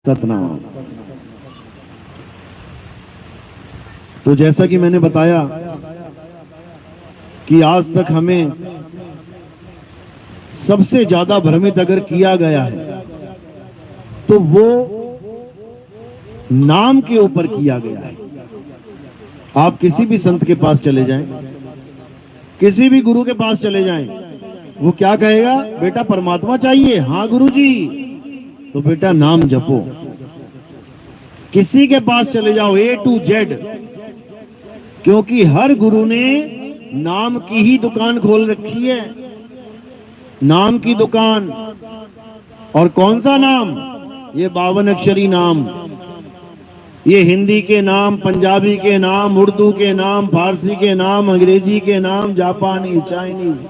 सतनाम। तो जैसा कि मैंने बताया कि आज तक हमें सबसे ज्यादा भ्रमित अगर किया गया है तो वो नाम के ऊपर किया गया है। आप किसी भी संत के पास चले जाएं, किसी भी गुरु के पास चले जाएं, वो क्या कहेगा? बेटा परमात्मा चाहिए? हाँ गुरुजी। तो बेटा नाम जपो। किसी के पास चले जाओ, A to Z, क्योंकि हर गुरु ने नाम की ही दुकान खोल रखी है। नाम की दुकान। और कौन सा नाम? ये 52 अक्षरी नाम। ये हिंदी के नाम, पंजाबी के नाम, उर्दू के नाम, फारसी के नाम, अंग्रेजी के नाम, जापानी, चाइनीज,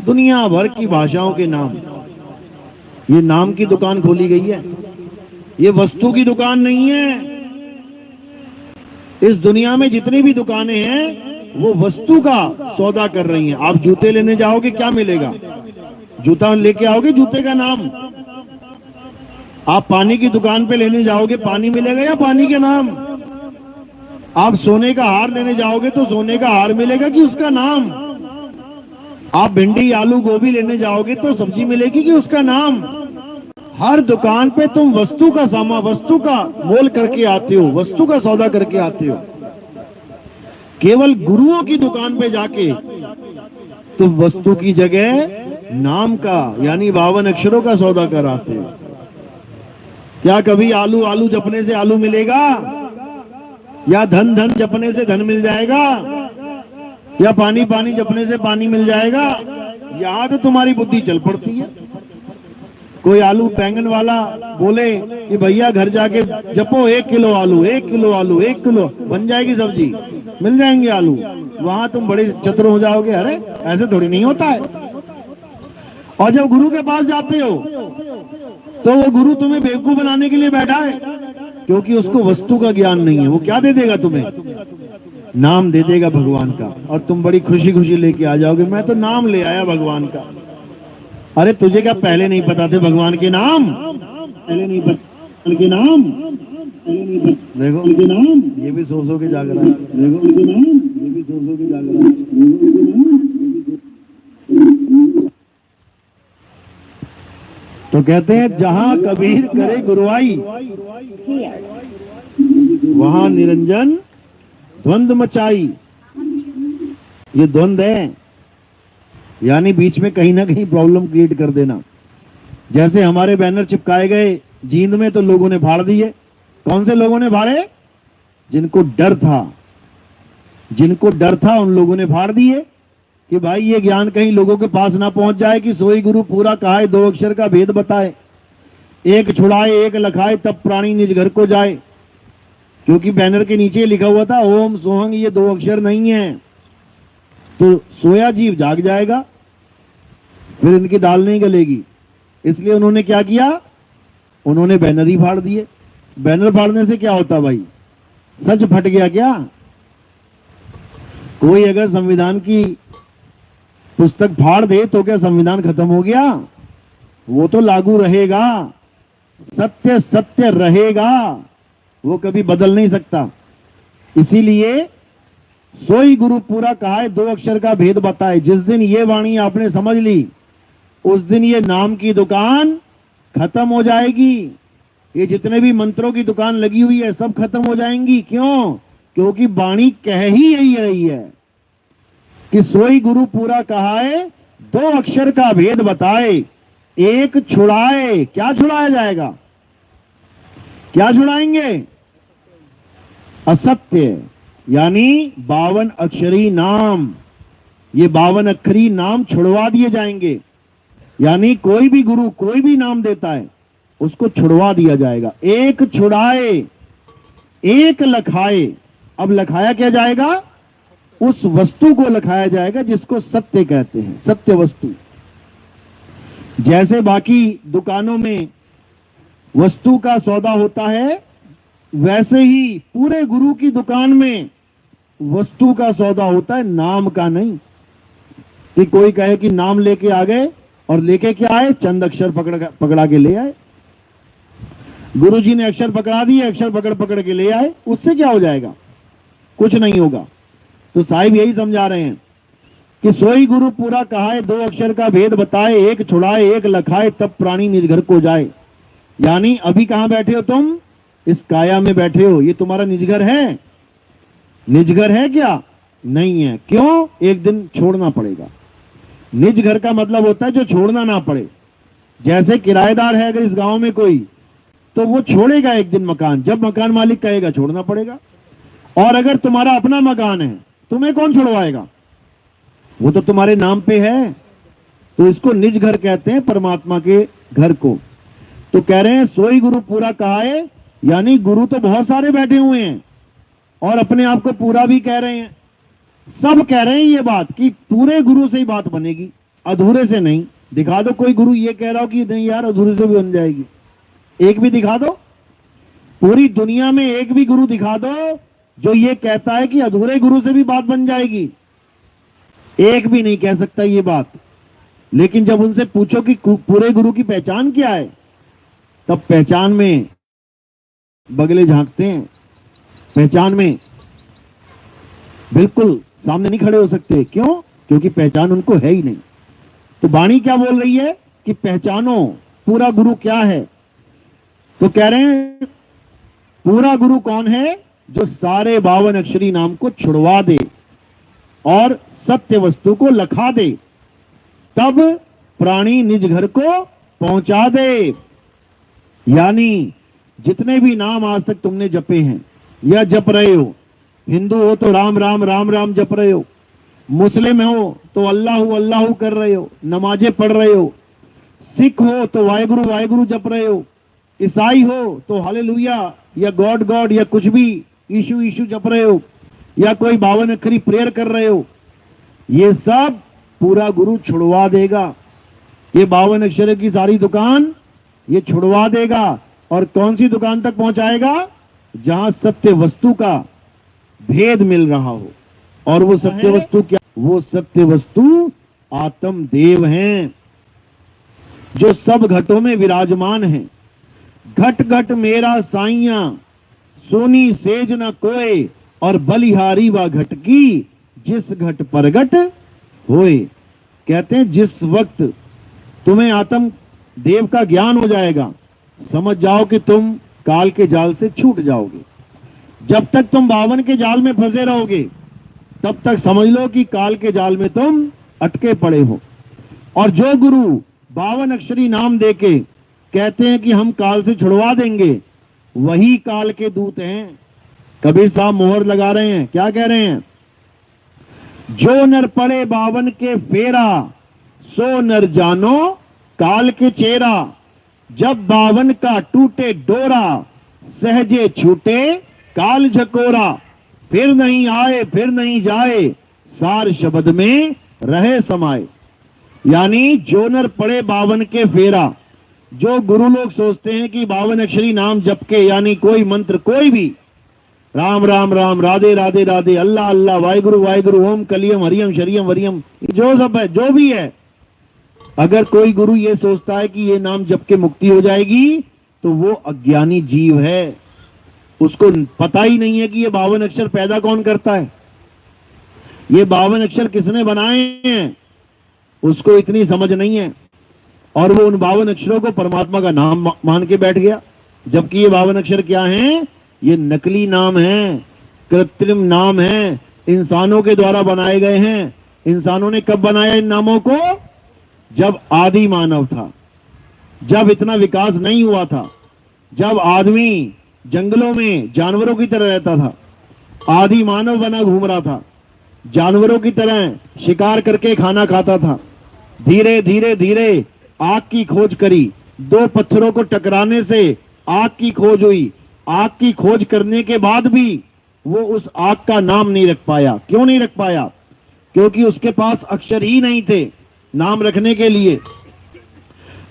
दुनिया भर की भाषाओं के नाम। ये नाम की दुकान खोली गई है। ये वस्तु की दुकान नहीं है। इस दुनिया में जितनी भी दुकानें हैं वो वस्तु का सौदा कर रही हैं। आप जूते लेने जाओगे, क्या मिलेगा? जूता लेके आओगे, जूते का नाम। आप पानी की दुकान पे लेने जाओगे, पानी मिलेगा या पानी के नाम? आप सोने का हार लेने जाओगे तो सोने का हार मिलेगा कि उसका नाम? आप भिंडी, आलू, गोभी लेने जाओगे तो सब्जी मिलेगी कि उसका नाम? हर दुकान पे तुम वस्तु का सामान, वस्तु का मोल करके आते हो, वस्तु का सौदा करके आते हो। केवल गुरुओं की दुकान पे जाके तुम वस्तु की जगह नाम का, यानी 52 अक्षरों का सौदा कर आते हो। क्या कभी आलू आलू जपने से आलू मिलेगा? या धन धन जपने से धन मिल जाएगा? या पानी पानी जपने से पानी मिल जाएगा? यहां तो तुम्हारी बुद्धि चल पड़ती है। कोई आलू बैंगन वाला बोले कि भैया घर जाके जपो 1 किलो आलू, 1 किलो आलू, 1 किलो, बन जाएगी सब्जी, मिल जाएंगे आलू। वहां तुम बड़े चतुर हो जाओगे। अरे ऐसे थोड़ी नहीं होता है। और जब गुरु के पास जाते हो तो वो गुरु तुम्हें बेवकूफ बनाने के लिए बैठा है, क्योंकि उसको वस्तु का ज्ञान नहीं है। वो क्या दे देगा तुम्हें? नाम दे देगा भगवान का, और तुम बड़ी खुशी खुशी लेके आ जाओगे, मैं तो नाम ले आया भगवान का। अरे तुझे क्या पहले नहीं पता थे भगवान के नाम? पहले नहीं पता के नाम? देखो उनके नाम, ये भी सो के जाग रहा है। देखो उनके नाम, ये भी सो के जाग रहा है। तो कहते हैं जहां कबीर करे गुरुआई, वहां निरंजन द्वंद मचाई। ये द्वंद है, यानी बीच में कहीं ना कहीं प्रॉब्लम क्रिएट कर देना। जैसे हमारे बैनर चिपकाए गए जींद में तो लोगों ने फाड़ दिए। कौन से लोगों ने फाड़े? जिनको डर था, जिनको डर था उन लोगों ने फाड़ दिए कि भाई ये ज्ञान कहीं लोगों के पास ना पहुंच जाए कि सोई गुरु पूरा कहाए, 2 अक्षर का भेद बताए, एक छुड़ाए एक लखाए, तब प्राणी निज घर को जाए। क्योंकि बैनर के नीचे लिखा हुआ था ओम सोहंग, ये 2 अक्षर नहीं है। तो सोया जीव जाग जाएगा, फिर इनकी दाल नहीं गलेगी। इसलिए उन्होंने क्या किया? उन्होंने बैनर ही फाड़ दिए। बैनर फाड़ने से क्या होता भाई? सच फट गया क्या? कोई अगर संविधान की पुस्तक फाड़ दे तो क्या संविधान खत्म हो गया? वो तो लागू रहेगा। सत्य सत्य रहेगा, वो कभी बदल नहीं सकता। इसीलिए सोई गुरु पूरा कहाए, 2 अक्षर का भेद बताए। जिस दिन ये वाणी आपने समझ ली, उस दिन ये नाम की दुकान खत्म हो जाएगी। ये जितने भी मंत्रों की दुकान लगी हुई है सब खत्म हो जाएंगी। क्यों? क्योंकि वाणी कह ही यही रही है कि सोई गुरु पूरा कहाए, 2 अक्षर का भेद बताए, एक छुड़ाए। क्या छुड़ाया जाएगा? क्या छुड़ाएंगे? असत्य, यानी 52 अक्षरी नाम। ये 52 अक्षरी नाम छुड़वा दिए जाएंगे। यानी कोई भी गुरु कोई भी नाम देता है उसको छुड़वा दिया जाएगा। एक छुड़ाए एक लखाए। अब लखाया क्या जाएगा? उस वस्तु को लखाया जाएगा जिसको सत्य कहते हैं, सत्य वस्तु। जैसे बाकी दुकानों में वस्तु का सौदा होता है, वैसे ही पूरे गुरु की दुकान में वस्तु का सौदा होता है, नाम का नहीं। कि कोई कहे कि नाम लेके आ गए और लेके क्या आए? चंद अक्षर पकड़ा के ले आए। गुरुजी ने अक्षर पकड़ा दिए, अक्षर पकड़ पकड़ के ले आए, उससे क्या हो जाएगा? कुछ नहीं होगा। तो साहिब यही समझा रहे हैं कि सोई गुरु पूरा कहाए, दो अक्षर का भेद बताए, एक छुड़ाए एक लखाए, तब प्राणी निज घर को जाए। यानी अभी कहां बैठे हो तुम? इस काया में बैठे हो। ये तुम्हारा निज घर है? निज घर है क्या? नहीं है। क्यों? एक दिन छोड़ना पड़ेगा। निज घर का मतलब होता है जो छोड़ना ना पड़े। जैसे किराएदार है अगर इस गांव में कोई, तो वो छोड़ेगा एक दिन मकान, जब मकान मालिक कहेगा छोड़ना पड़ेगा। और अगर तुम्हारा अपना मकान है, तुम्हें कौन छुड़वाएगा? वो तो तुम्हारे नाम पे है। तो इसको निज घर कहते हैं, परमात्मा के घर को। तो कह रहे हैं सोई गुरु पूरा कहाए, यानी गुरु तो बहुत सारे बैठे हुए हैं और अपने आप को पूरा भी कह रहे हैं। सब कह रहे हैं ये बात कि पूरे गुरु से ही बात बनेगी, अधूरे से नहीं। दिखा दो कोई गुरु ये कह रहा हो कि नहीं यार अधूरे से भी बन जाएगी। एक भी दिखा दो, पूरी दुनिया में एक भी गुरु दिखा दो जो ये कहता है कि अधूरे गुरु से भी बात बन जाएगी। एक भी नहीं कह सकता ये बात। लेकिन जब उनसे पूछो कि पूरे गुरु की पहचान क्या है, तब पहचान में बगले झांकते हैं। पहचान में बिल्कुल सामने नहीं खड़े हो सकते। क्यों? क्योंकि पहचान उनको है ही नहीं। तो वाणी क्या बोल रही है कि पहचानो पूरा गुरु क्या है। तो कह रहे हैं पूरा गुरु कौन है? जो सारे 52 अक्षरी नाम को छुड़वा दे और सत्य वस्तु को लखा दे, तब प्राणी निज घर को पहुंचा दे। यानी जितने भी नाम आज तक तुमने जपे हैं या जप रहे हो, हिंदू हो तो राम राम राम राम जप रहे हो, मुस्लिम हो तो अल्लाह अल्लाह कर रहे हो, नमाजें पढ़ रहे हो, सिख हो तो वाहेगुरु वाहेगुरु जप रहे हो, ईसाई हो तो हालेलुया या गॉड गॉड या कुछ भी यीशु यीशु जप रहे हो, या कोई 52 अक्षरी प्रेयर कर रहे हो, ये सब पूरा गुरु छुड़वा देगा। ये 52 अक्षर की सारी दुकान ये छुड़वा देगा। और कौन सी दुकान तक पहुंचाएगा? जहां सत्य वस्तु का भेद मिल रहा हो। और वो सत्य वस्तु क्या? वो सत्य वस्तु आत्म देव हैं, जो सब घटों में विराजमान हैं। घट घट मेरा साइया, सोनी सेज न कोय, और बलिहारी व घट की, जिस घट प्रगट होए। कहते हैं जिस वक्त तुम्हें आत्म देव का ज्ञान हो जाएगा, समझ जाओ कि तुम काल के जाल से छूट जाओगे। जब तक तुम 52 के जाल में फंसे रहोगे, तब तक समझ लो कि काल के जाल में तुम अटके पड़े हो। और जो गुरु 52 अक्षरी नाम देके कहते हैं कि हम काल से छुड़वा देंगे, वही काल के दूत हैं। कबीर साहब मोहर लगा रहे हैं, क्या कह रहे हैं? जो नर पड़े 52 के फेरा, सो नर जानो काल के चेहरा। जब 52 का टूटे डोरा, सहजे छूटे काल झकोरा। फिर नहीं आए फिर नहीं जाए, सार शब्द में रहे समाये। यानी जो नर पड़े 52 के फेरा, जो गुरु लोग सोचते हैं कि 52 अक्षरी नाम जप के, यानी कोई मंत्र कोई भी, राम राम राम, राधे राधे राधे, अल्लाह अल्लाह, वाहिगुरु वाहिगुरु, ओम कलियम हरियम शरियम वरियम, जो सब है जो भी है, अगर कोई गुरु ये सोचता है कि ये नाम जप के मुक्ति हो जाएगी, तो वो अज्ञानी जीव है। उसको पता ही नहीं है कि ये 52 अक्षर पैदा कौन करता है, ये 52 अक्षर किसने बनाए हैं, उसको इतनी समझ नहीं है। और वो उन 52 अक्षरों को परमात्मा का नाम मान के बैठ गया। जबकि ये 52 अक्षर क्या हैं? ये नकली नाम हैं, कृत्रिम नाम हैं, इंसानों के द्वारा बनाए गए हैं। इंसानों ने कब बनाया इन नामों को? जब आदि मानव था, जब इतना विकास नहीं हुआ था, जब आदमी जंगलों में जानवरों की तरह रहता था, आदि मानव बना घूम रहा था, जानवरों की तरह शिकार करके खाना खाता था। धीरे धीरे धीरे आग की खोज करी, दो पत्थरों को टकराने से आग की खोज हुई। आग की खोज करने के बाद भी वो उस आग का नाम नहीं रख पाया। क्यों नहीं रख पाया? क्योंकि उसके पास अक्षर ही नहीं थे नाम रखने के लिए।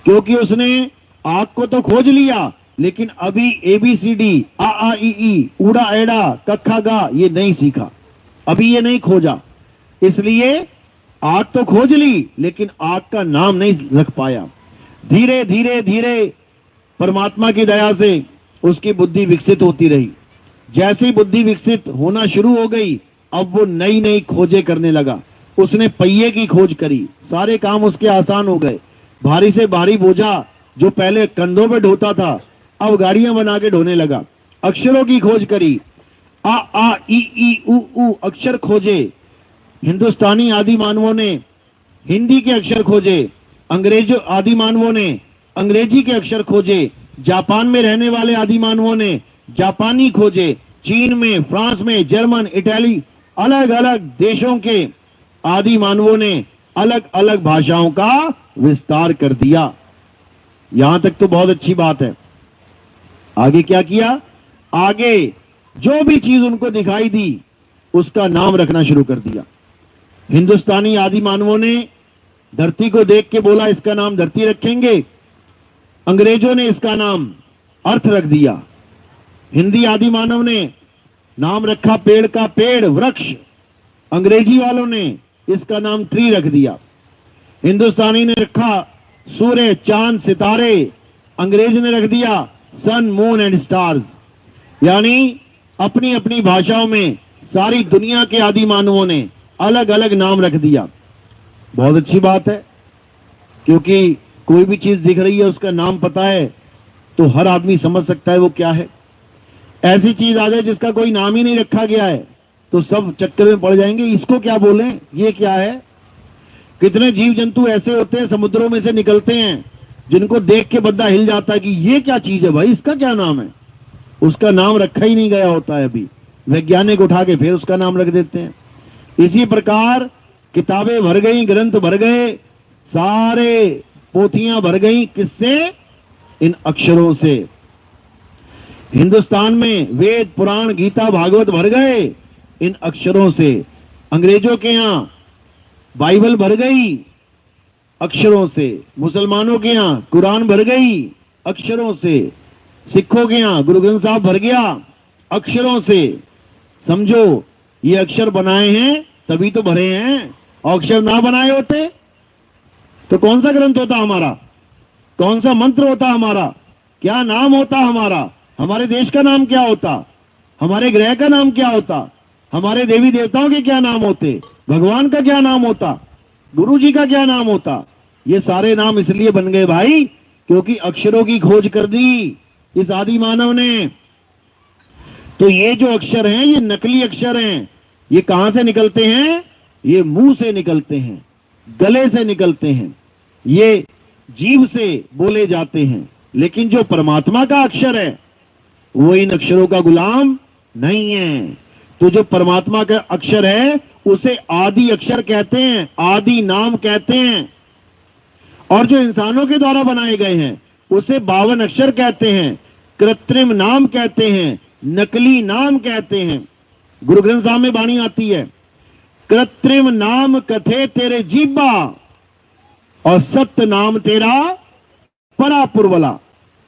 क्योंकि उसने आग को तो खोज लिया, लेकिन अभी ABCD आ ई ई, ऊड़ा एड़ा कक्खा गा ये नहीं सीखा, अभी ये नहीं खोजा। इसलिए आग तो खोज ली, लेकिन आग का नाम नहीं रख पाया। धीरे धीरे धीरे परमात्मा की दया से उसकी बुद्धि विकसित होती रही। जैसे ही बुद्धि विकसित होना शुरू हो गई, अब वो नई नई खोजें करने लगा। उसने पहिए की खोज करी, सारे काम उसके आसान हो गए। भारी से भारी बोझा जो पहले कंधों पे ढोता था, अब गाड़ियां बना के ढोने लगा। अक्षरों की खोज करी, आ ई उ अक्षर खोजे। हिंदुस्तानी आदि मानवों ने हिंदी के अक्षर खोजे, अंग्रेजों आदि मानवों ने अंग्रेजी के अक्षर खोजे, जापान में रहने वाले आदि मानवों ने जापानी खोजे, चीन में, फ्रांस में, जर्मन, इटली, अलग अलग देशों के आदि मानवों ने अलग अलग भाषाओं का विस्तार कर दिया। यहां तक तो बहुत अच्छी बात है। आगे क्या किया? आगे जो भी चीज उनको दिखाई दी उसका नाम रखना शुरू कर दिया। हिंदुस्तानी आदि मानवों ने धरती को देख के बोला इसका नाम धरती रखेंगे। अंग्रेजों ने इसका नाम अर्थ रख दिया। हिंदी आदि मानव ने नाम रखा पेड़ का पेड़, वृक्ष। अंग्रेजी वालों ने इसका नाम ट्री रख दिया। हिंदुस्तानी ने रखा सूर्य, चांद, सितारे। अंग्रेज ने रख दिया सन, मून एंड स्टार्स। यानी अपनी अपनी भाषाओं में सारी दुनिया के आदि मानवों ने अलग अलग नाम रख दिया। बहुत अच्छी बात है, क्योंकि कोई भी चीज दिख रही है उसका नाम पता है तो हर आदमी समझ सकता है वो क्या है। ऐसी चीज आ जाए जिसका कोई नाम ही नहीं रखा गया है तो सब चक्कर में पड़ जाएंगे, इसको क्या बोलें, ये क्या है। कितने जीव जंतु ऐसे होते हैं समुद्रों में से निकलते हैं जिनको देख के बंदा हिल जाता है कि ये क्या चीज है भाई, इसका क्या नाम है। उसका नाम रखा ही नहीं गया होता है, अभी वैज्ञानिक उठा के फिर उसका नाम रख देते हैं। इसी प्रकार किताबें भर गई, ग्रंथ भर गए, सारे पोथियां भर गई, किससे? इन अक्षरों से। हिंदुस्तान में वेद, पुराण, गीता, भागवत भर गए इन अक्षरों से। अंग्रेजों के यहां बाइबल भर गई अक्षरों से। मुसलमानों के यहां कुरान भर गई अक्षरों से। सिखों के यहां गुरु ग्रंथ साहब भर गया अक्षरों से। समझो, ये अक्षर बनाए हैं तभी तो भरे हैं, और अक्षर ना बनाए होते तो कौन सा ग्रंथ होता हमारा, कौन सा मंत्र होता हमारा, क्या नाम होता हमारा, हमारे देश का नाम क्या होता, हमारे ग्रह का नाम क्या होता, हमारे देवी देवताओं के क्या नाम होते, भगवान का क्या नाम होता, गुरु जी का क्या नाम होता। ये सारे नाम इसलिए बन गए भाई क्योंकि अक्षरों की खोज कर दी इस आदि मानव ने। तो ये जो अक्षर हैं ये नकली अक्षर हैं। ये कहां से निकलते हैं? ये मुंह से निकलते हैं, गले से निकलते हैं, ये जीभ से बोले जाते हैं। लेकिन जो परमात्मा का अक्षर है वो इन अक्षरों का गुलाम नहीं है। तो जो परमात्मा का अक्षर है उसे आदि अक्षर कहते हैं, आदि नाम कहते हैं। और जो इंसानों के द्वारा बनाए गए हैं उसे 52 अक्षर कहते हैं, कृत्रिम नाम कहते हैं, नकली नाम कहते हैं। गुरु ग्रंथ साहब में वाणी आती है, कृत्रिम नाम कथे तेरे जीबा और सत्य नाम तेरा परापुरवला।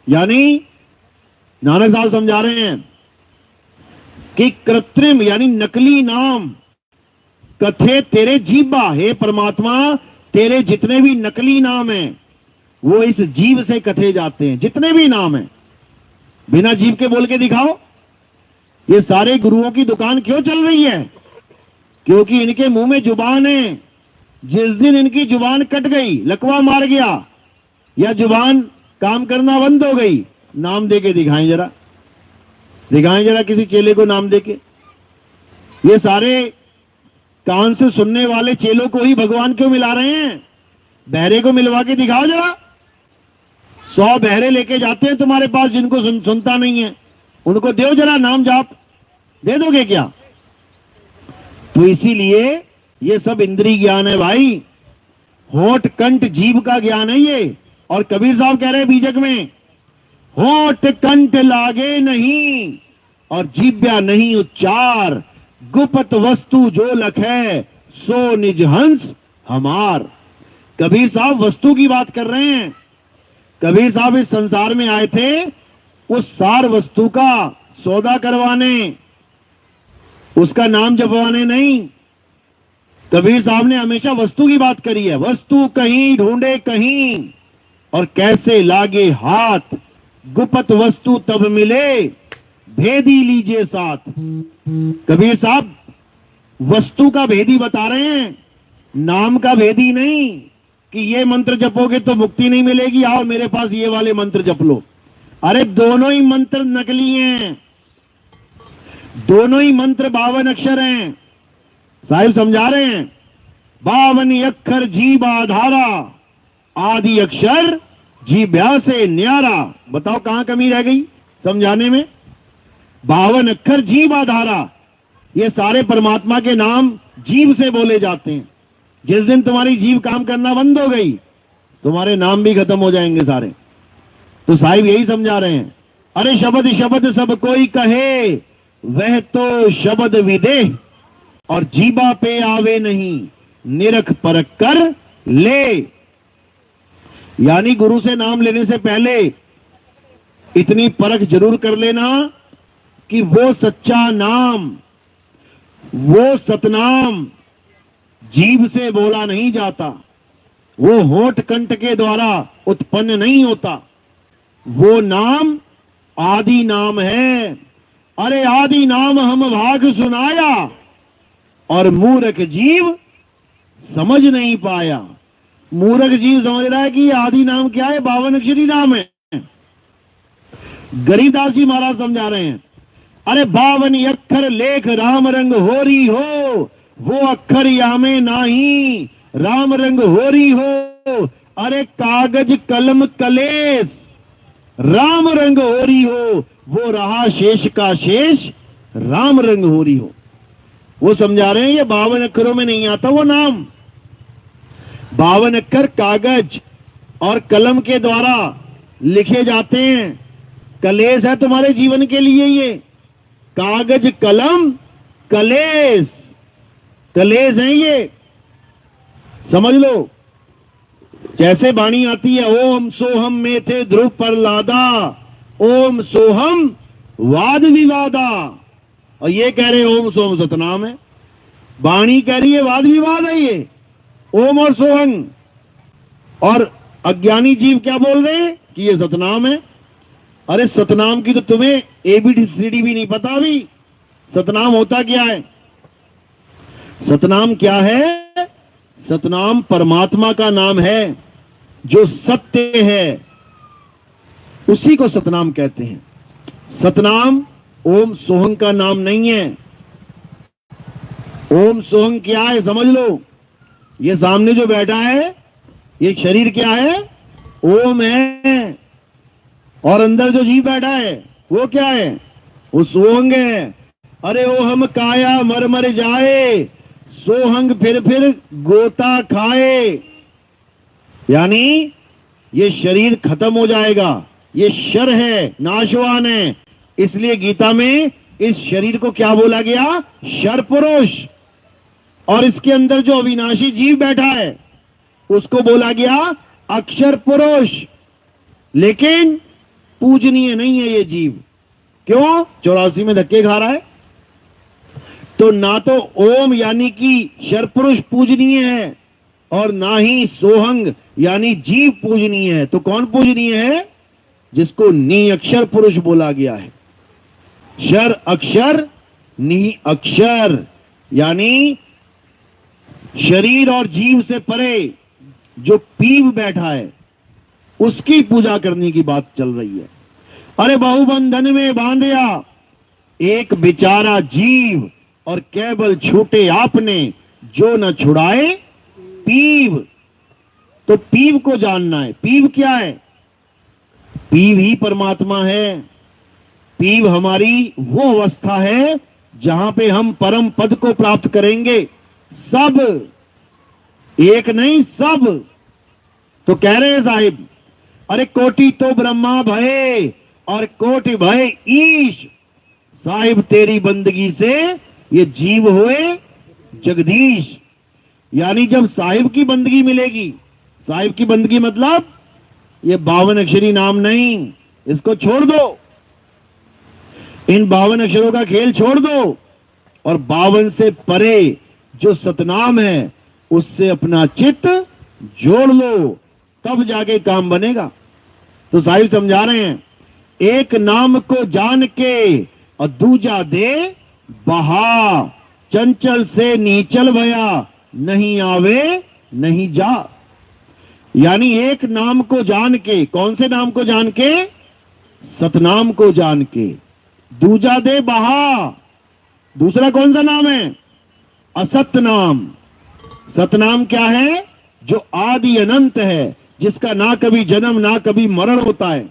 यानी नानक साहब समझा रहे हैं कि कृत्रिम यानी नकली नाम, कथे तेरे जीबा, हे परमात्मा तेरे जितने भी नकली नाम हैं वो इस जीव से कथे जाते हैं। जितने भी नाम हैं बिना जीव के बोल के दिखाओ। ये सारे गुरुओं की दुकान क्यों चल रही है? क्योंकि इनके मुंह में जुबान है। जिस दिन इनकी जुबान कट गई, लकवा मार गया या जुबान काम करना बंद हो गई, नाम देके दिखाएं जरा, दिखाएं जरा किसी चेले को नाम देके। ये सारे कान से सुनने वाले चेलों को ही भगवान क्यों मिला रहे हैं? बहरे को मिलवा के दिखाओ जरा। 100 बहरे लेके जाते हैं तुम्हारे पास जिनको सुनता नहीं है, उनको दो जरा नाम जाप, दे दोगे क्या? तो इसीलिए ये सब इंद्रिय ज्ञान है भाई, होठ कंठ जीभ का ज्ञान है ये। और कबीर साहब कह रहे हैं बीजक में, होठ कंठ लागे नहीं और जीव्या नहीं उच्चार, गुप्त वस्तु जो लखे सो निज हंस हमार। कबीर साहब वस्तु की बात कर रहे हैं। कबीर साहब इस संसार में आए थे उस सार वस्तु का सौदा करवाने, उसका नाम जपवाने नहीं। कबीर साहब ने हमेशा वस्तु की बात करी है। वस्तु कहीं ढूंढे कहीं और कैसे लागे हाथ, गुप्त वस्तु तब मिले, भेदी लीजिए साथ। कबीर साहब वस्तु का भेदी बता रहे हैं, नाम का भेदी नहीं कि ये मंत्र जपोगे तो मुक्ति नहीं मिलेगी, आओ मेरे पास ये वाले मंत्र जप लो। अरे दोनों ही मंत्र नकली हैं, दोनों ही मंत्र 52 अक्षर हैं। साहिब समझा रहे हैं, 52 अक्षर जीव आधारा, आदि अक्षर जीव्या से न्यारा। बताओ कहां कमी रह गई समझाने में। 52 अक्षर जीव आधारा, ये सारे परमात्मा के नाम जीव से बोले जाते हैं। जिस दिन तुम्हारी जीव काम करना बंद हो गई, तुम्हारे नाम भी खत्म हो जाएंगे सारे। तो साहिब यही समझा रहे हैं, अरे शब्द शब्द सब कोई कहे, वह तो शब्द विदेह, और जीबा पे आवे नहीं, निरख परख कर ले। यानी गुरु से नाम लेने से पहले इतनी परख जरूर कर लेना कि वो सच्चा नाम, वो सतनाम जीभ से बोला नहीं जाता, वो होठ कंठ के द्वारा उत्पन्न नहीं होता, वो नाम आदि नाम है। अरे आदि नाम हम भाग सुनाया, और मूर्ख जीव समझ नहीं पाया। मूर्ख जीव समझ रहा है कि ये आदि नाम क्या है, 52 अक्षरी नाम है। गरीबदास जी महाराज समझा रहे हैं, अरे 52 अक्षर लेख राम रंग होरी हो, वो अक्षर यामे नाही, राम रंग होरी हो। अरे कागज कलम कलेस, राम रंग होरी हो, वो रहा शेष का शेष, राम रंग होरी हो। वो समझा रहे हैं ये 52 अक्षरों में नहीं आता वो नाम। 52 अक्षर कागज और कलम के द्वारा लिखे जाते हैं। कलेश है तुम्हारे जीवन के लिए ये, कागज कलम कलेश, कलेश है ये, समझ लो। जैसे वाणी आती है, ओम सोहम में थे ध्रुव प्रहलादा, ओम सोहम वाद विवादा, और ये कह रहे ओम सोम सतनाम है। वाणी कह रही है वाद विवाद है ये, ओम और सोहम। और अज्ञानी जीव क्या बोल रहे हैं कि ये सतनाम है। अरे सतनाम की तो तुम्हें ABCD भी नहीं पता। अभी सतनाम होता क्या है? सतनाम क्या है? सतनाम परमात्मा का नाम है, जो सत्य है, उसी को सतनाम कहते हैं। सतनाम ओम सोहम का नाम नहीं है। ओम सोहम क्या है समझ लो। ये सामने जो बैठा है, ये शरीर क्या है? ओम है। और अंदर जो जीव बैठा है वो क्या है? वो सोहंग है। अरे ओ हम काया मर मर जाए, सोहंग फिर गोता खाए। यानी ये शरीर खत्म हो जाएगा, ये शर है, नाशवान है। इसलिए गीता में इस शरीर को क्या बोला गया? शर पुरुष। और इसके अंदर जो अविनाशी जीव बैठा है उसको बोला गया अक्षर पुरुष। लेकिन पूजनीय नहीं है ये जीव। क्यों? 84 में धक्के खा रहा है। तो ना तो ओम यानी कि शर पुरुष पूजनीय है, और ना ही सोहंग यानी जीव पूजनीय है। तो कौन पूजनीय है? जिसको नी अक्षर पुरुष बोला गया है। शर अक्षर नी अक्षर, यानी शरीर और जीव से परे जो पीव बैठा है उसकी पूजा करने की बात चल रही है। अरे बहुबंधन में बांधया एक बेचारा जीव, और केवल छूटे आपने जो न छुड़ाए पीव। तो पीव को जानना है। पीव क्या है? पीव ही परमात्मा है। पीव हमारी वो अवस्था है जहां पे हम परम पद को प्राप्त करेंगे। सब, एक नहीं सब। तो कह रहे हैं साहिब, अरे कोटि तो ब्रह्मा भय और कोटि भय ईश। साहिब तेरी बंदगी से ये जीव हुए जगदीश। यानी जब साहिब की बंदगी मिलेगी, साहिब की बंदगी मतलब ये 52 अक्षरी नाम नहीं, इसको छोड़ दो। इन 52 अक्षरों का खेल छोड़ दो, और 52 से परे जो सतनाम है उससे अपना चित्त जोड़ लो, तब जाके काम बनेगा। तो साहिब समझा रहे हैं, एक नाम को जान के और दूजा दे बहा, चंचल से नीचल भया, नहीं आवे नहीं जा। यानी एक नाम को जान के, कौन से नाम को जान के? सतनाम को जान के। दूजा दे बहा, दूसरा कौन सा नाम है? असत नाम। सतनाम क्या है? जो आदि अनंत है, जिसका ना कभी जन्म ना कभी मरण होता है।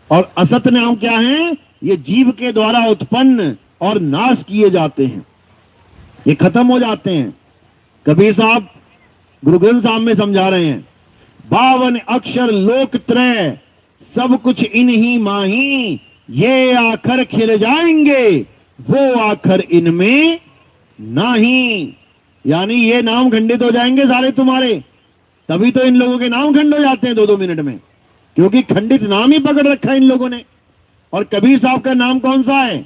और असत नाम क्या है? ये जीव के द्वारा उत्पन्न और नाश किए जाते हैं, ये खत्म हो जाते हैं। कबीर साहब गुरु ग्रंथ साहब में समझा रहे हैं, 52 अक्षर लोक त्रय, सब कुछ इन्हीं माही, ये आखर खिल जाएंगे, वो आखर इनमें नहीं। यानी ये नाम खंडित हो जाएंगे सारे तुम्हारे, तभी तो इन लोगों के नाम खंड हो जाते हैं 2-2 मिनट में, क्योंकि खंडित नाम ही पकड़ रखा है इन लोगों ने। और कबीर साहब का नाम कौन सा है?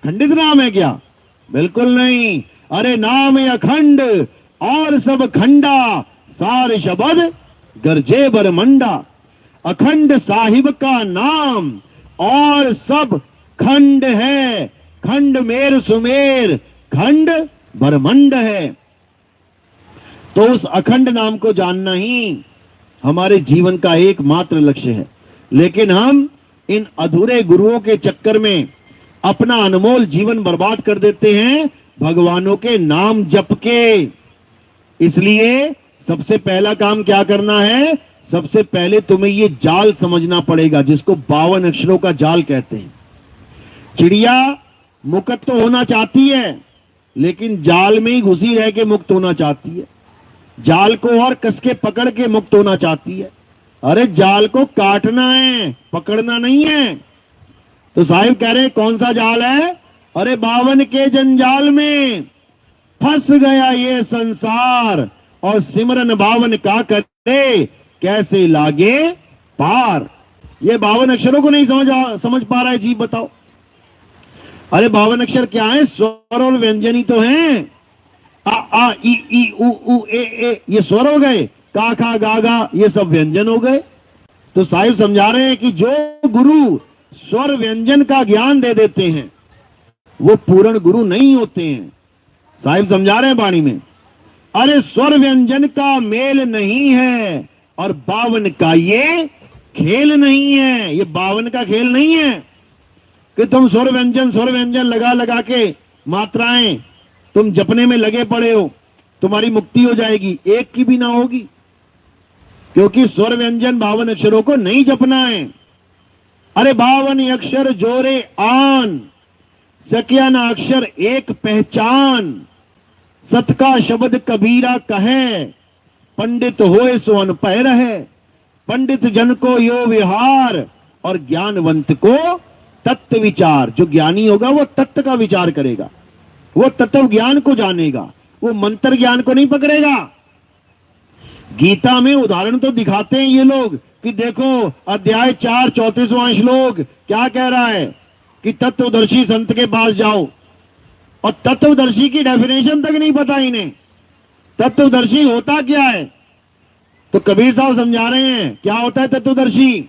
खंडित नाम है क्या? बिल्कुल नहीं। अरे नाम है अखंड और सब खंडा, सार शब्द गरजे बरमंडा। अखंड साहिब का नाम और सब खंड है, खंड मेर सुमेर, खंड बरमंड है। तो उस अखंड नाम को जानना ही हमारे जीवन का एकमात्र लक्ष्य है। लेकिन हम इन अधूरे गुरुओं के चक्कर में अपना अनमोल जीवन बर्बाद कर देते हैं भगवानों के नाम जप के। इसलिए सबसे पहला काम क्या करना है? सबसे पहले तुम्हें ये जाल समझना पड़ेगा, जिसको 52 अक्षरों का जाल कहते हैं। चिड़िया मुक्त तो होना चाहती है, लेकिन जाल में ही घुसी रह के मुक्त होना चाहती है। जाल को और कस के पकड़ के मुक्त होना चाहती है। अरे जाल को काटना है, पकड़ना नहीं है। तो साहिब कह रहे कौन सा जाल है? अरे 52 के जंजाल में फंस गया ये संसार, और सिमरन 52 का करे, कैसे लागे पार। ये 52 अक्षरों को नहीं समझ पा रहा है जी, बताओ। अरे 52 अक्षर क्या है? स्वर और व्यंजन ही तो हैं। आ आ ई ई उ उ ए ये स्वर हो गए, का खा गा गा ये सब व्यंजन हो गए। तो साहिब समझा रहे हैं कि जो गुरु स्वर व्यंजन का ज्ञान दे देते हैं वो पूर्ण गुरु नहीं होते हैं। साहिब समझा रहे हैं वाणी में, अरे स्वर व्यंजन का मेल नहीं है और 52 का ये खेल नहीं है। ये 52 का खेल नहीं है कि तुम स्वर व्यंजन लगा लगा के मात्राएं तुम जपने में लगे पड़े हो, तुम्हारी मुक्ति हो जाएगी। एक की भी ना होगी, क्योंकि स्वर व्यंजन 52 अक्षरों को नहीं जपना है। अरे 52 अक्षर जोरे आन, सकिया ना अक्षर एक पहचान। सत का शब्द कबीरा कहे, पंडित होए सो अनपढ़ रहे। पंडित जन को यो विहार, और ज्ञानवंत को तत्व विचार। जो ज्ञानी होगा वो तत्व का विचार करेगा, वो तत्व ज्ञान को जानेगा, वो मंत्र ज्ञान को नहीं पकड़ेगा। गीता में उदाहरण तो दिखाते हैं ये लोग कि देखो अध्याय 4 34वां श्लोक क्या कह रहा है कि तत्वदर्शी संत के पास जाओ। और तत्वदर्शी की डेफिनेशन तक नहीं पता इन्हें, तत्वदर्शी होता क्या है। तो कबीर साहब समझा रहे हैं क्या होता है तत्वदर्शी?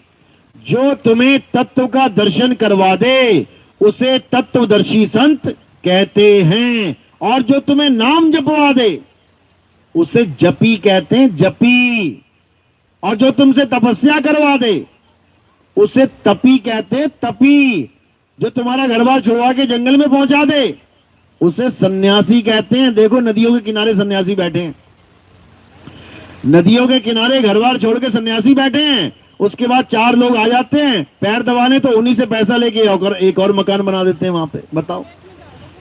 जो तुम्हें तत्व का दर्शन करवा दे उसे तत्वदर्शी संत कहते हैं। और जो तुम्हें नाम जपवा दे उसे जपी कहते हैं, जपी। और जो तुमसे तपस्या करवा दे उसे तपी कहते हैं, तपी। जो तुम्हारा घर बार छुड़वा के जंगल में पहुंचा दे उसे सन्यासी कहते हैं। देखो नदियों के किनारे सन्यासी बैठे हैं, नदियों के किनारे घर बार छोड़ के सन्यासी बैठे हैं। उसके बाद 4 लोग आ जाते हैं पैर दबाने, तो उन्हीं से पैसा लेके एक और मकान बना देते हैं वहां पे। बताओ,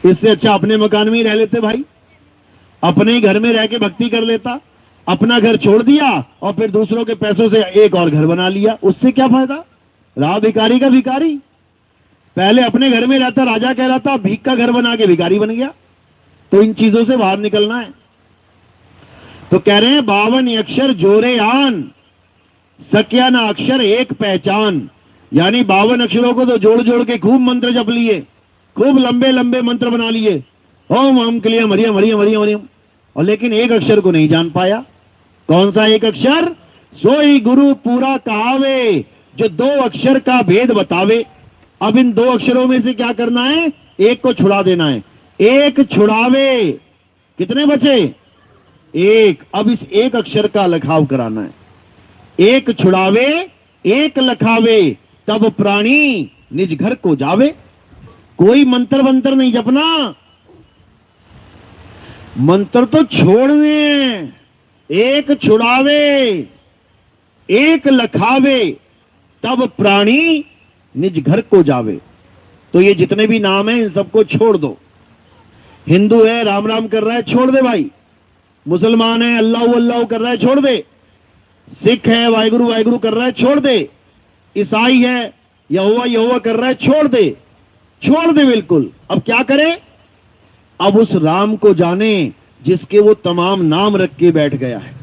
इससे अच्छा अपने मकान में ही रह लेते भाई, अपने ही घर में रह के भक्ति कर लेता। अपना घर छोड़ दिया और फिर दूसरों के पैसों से एक और घर बना लिया, उससे क्या फायदा? रहा भिखारी का भिखारी। पहले अपने घर में रहता राजा कहलाता, भीख का घर बना के भिखारी बन गया। तो इन चीजों से बाहर निकलना है। तो कह रहे हैं 52 अक्षर जोरे आन, सकिया ना अक्षर एक पहचान। यानी 52 अक्षरों को तो जोड़ जोड़ के खूब मंत्र जप लिए, खूब लंबे लंबे मंत्र बना लिए, ओम हम क्लियम हरियम हरियम हरियम हरियम, और लेकिन एक अक्षर को नहीं जान पाया। कौन सा एक अक्षर? सोई गुरु पूरा कहावे, जो 2 अक्षर का भेद बतावे। अब इन 2 अक्षरों में से क्या करना है? एक को छुड़ा देना है। एक छुड़ावे, कितने बचे? एक। अब इस एक अक्षर का लखाव कराना है। एक छुड़ावे एक लखावे, तब प्राणी निज घर को जावे। कोई मंत्र वंत्र नहीं जपना, मंत्र तो छोड़ने हैं। एक छुड़ावे एक लखावे, तब प्राणी निज घर को जावे। तो ये जितने भी नाम हैं इन सबको छोड़ दो। हिंदू है राम राम कर रहा है, छोड़ दे भाई। मुसलमान है अल्लाह अल्लाह कर रहा है, छोड़ दे। सिख है वाहिगुरु वाहिगुरु कर रहा है, छोड़ दे। ईसाई है यहोवा यहोवा कर रहा है, छोड़ दे, छोड़ दे बिल्कुल। अब क्या करे? अब उस राम को जाने जिसके वो तमाम नाम रख के बैठ गया है।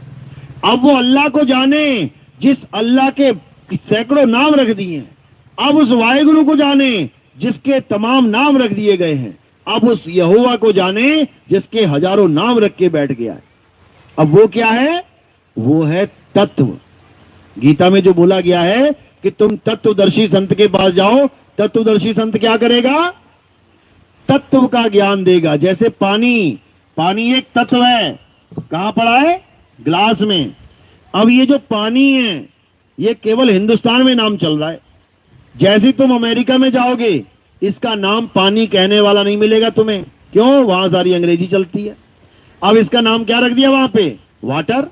अब वो अल्लाह को जाने जिस अल्लाह के सैकड़ों नाम रख दिए हैं। अब उस वाहिगुरु को जाने जिसके तमाम नाम रख दिए गए हैं। अब उस यहोवा को जाने जिसके हजारों नाम रख के बैठ गया है। अब वो क्या है? वो है तत्व। गीता में जो बोला गया है कि तुम तत्वदर्शी संत के पास जाओ, तत्वदर्शी संत क्या करेगा? तत्व का ज्ञान देगा। जैसे पानी, पानी एक तत्व है। कहां पड़ा है? ग्लास में। अब ये जो पानी है ये केवल हिंदुस्तान में नाम चल रहा है। जैसे तुम अमेरिका में जाओगे इसका नाम पानी कहने वाला नहीं मिलेगा तुम्हें। क्यों? वहां सारी अंग्रेजी चलती है। अब इसका नाम क्या रख दिया वहां पे? वाटर।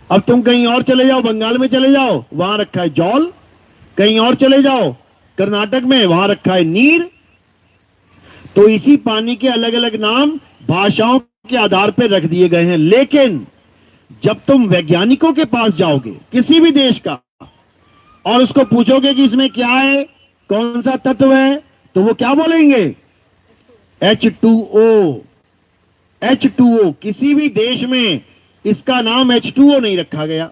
अब तुम कहीं और चले जाओ, बंगाल में चले जाओ, वहां रखा है जल। कहीं और चले जाओ कर्नाटक में, वहां रखा है नीर। तो इसी पानी के अलग अलग नाम भाषाओं के आधार पर रख दिए गए हैं। लेकिन जब तुम वैज्ञानिकों के पास जाओगे किसी भी देश का और उसको पूछोगे कि इसमें क्या है, कौन सा तत्व है, तो वो क्या बोलेंगे? H2O। H2O। किसी भी देश में इसका नाम H2O नहीं रखा गया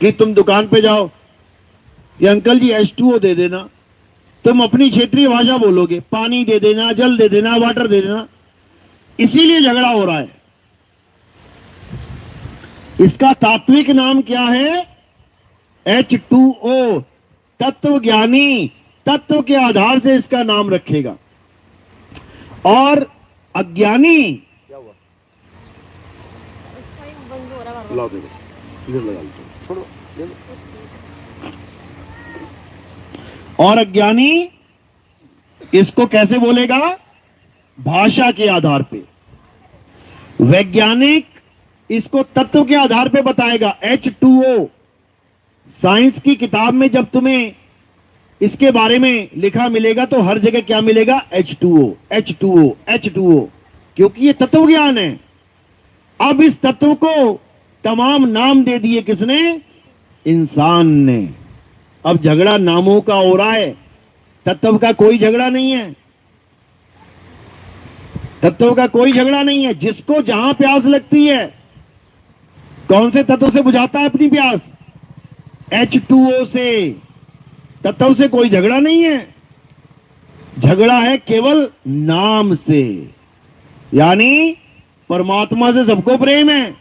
कि तुम दुकान पे जाओ कि अंकल जी H2O दे देना। तुम अपनी क्षेत्रीय भाषा बोलोगे, पानी दे देना, जल दे देना, वाटर दे देना। इसीलिए झगड़ा हो रहा है। इसका तात्विक नाम क्या है? H2O। तत्व ज्ञानी तत्व के आधार से इसका नाम रखेगा। और अज्ञानी क्या हुआ? लाओ दे दो, इधर लगा लो, छोड़ो ले लो। और अज्ञानी इसको कैसे बोलेगा? भाषा के आधार पे। वैज्ञानिक इसको तत्व के आधार पे बताएगा H2O। साइंस की किताब में जब तुम्हें इसके बारे में लिखा मिलेगा तो हर जगह क्या मिलेगा? H2O H2O H2O, क्योंकि ये तत्व ज्ञान है। अब इस तत्व को तमाम नाम दे दिए किसने? इंसान ने। अब झगड़ा नामों का हो रहा है, तत्व का कोई झगड़ा नहीं है। तत्व का कोई झगड़ा नहीं है। जिसको जहां प्यास लगती है, कौन से तत्व से बुझाता है अपनी प्यास? H2O से। तत्व से कोई झगड़ा नहीं है। झगड़ा है केवल नाम से। यानी परमात्मा से सबको प्रेम है,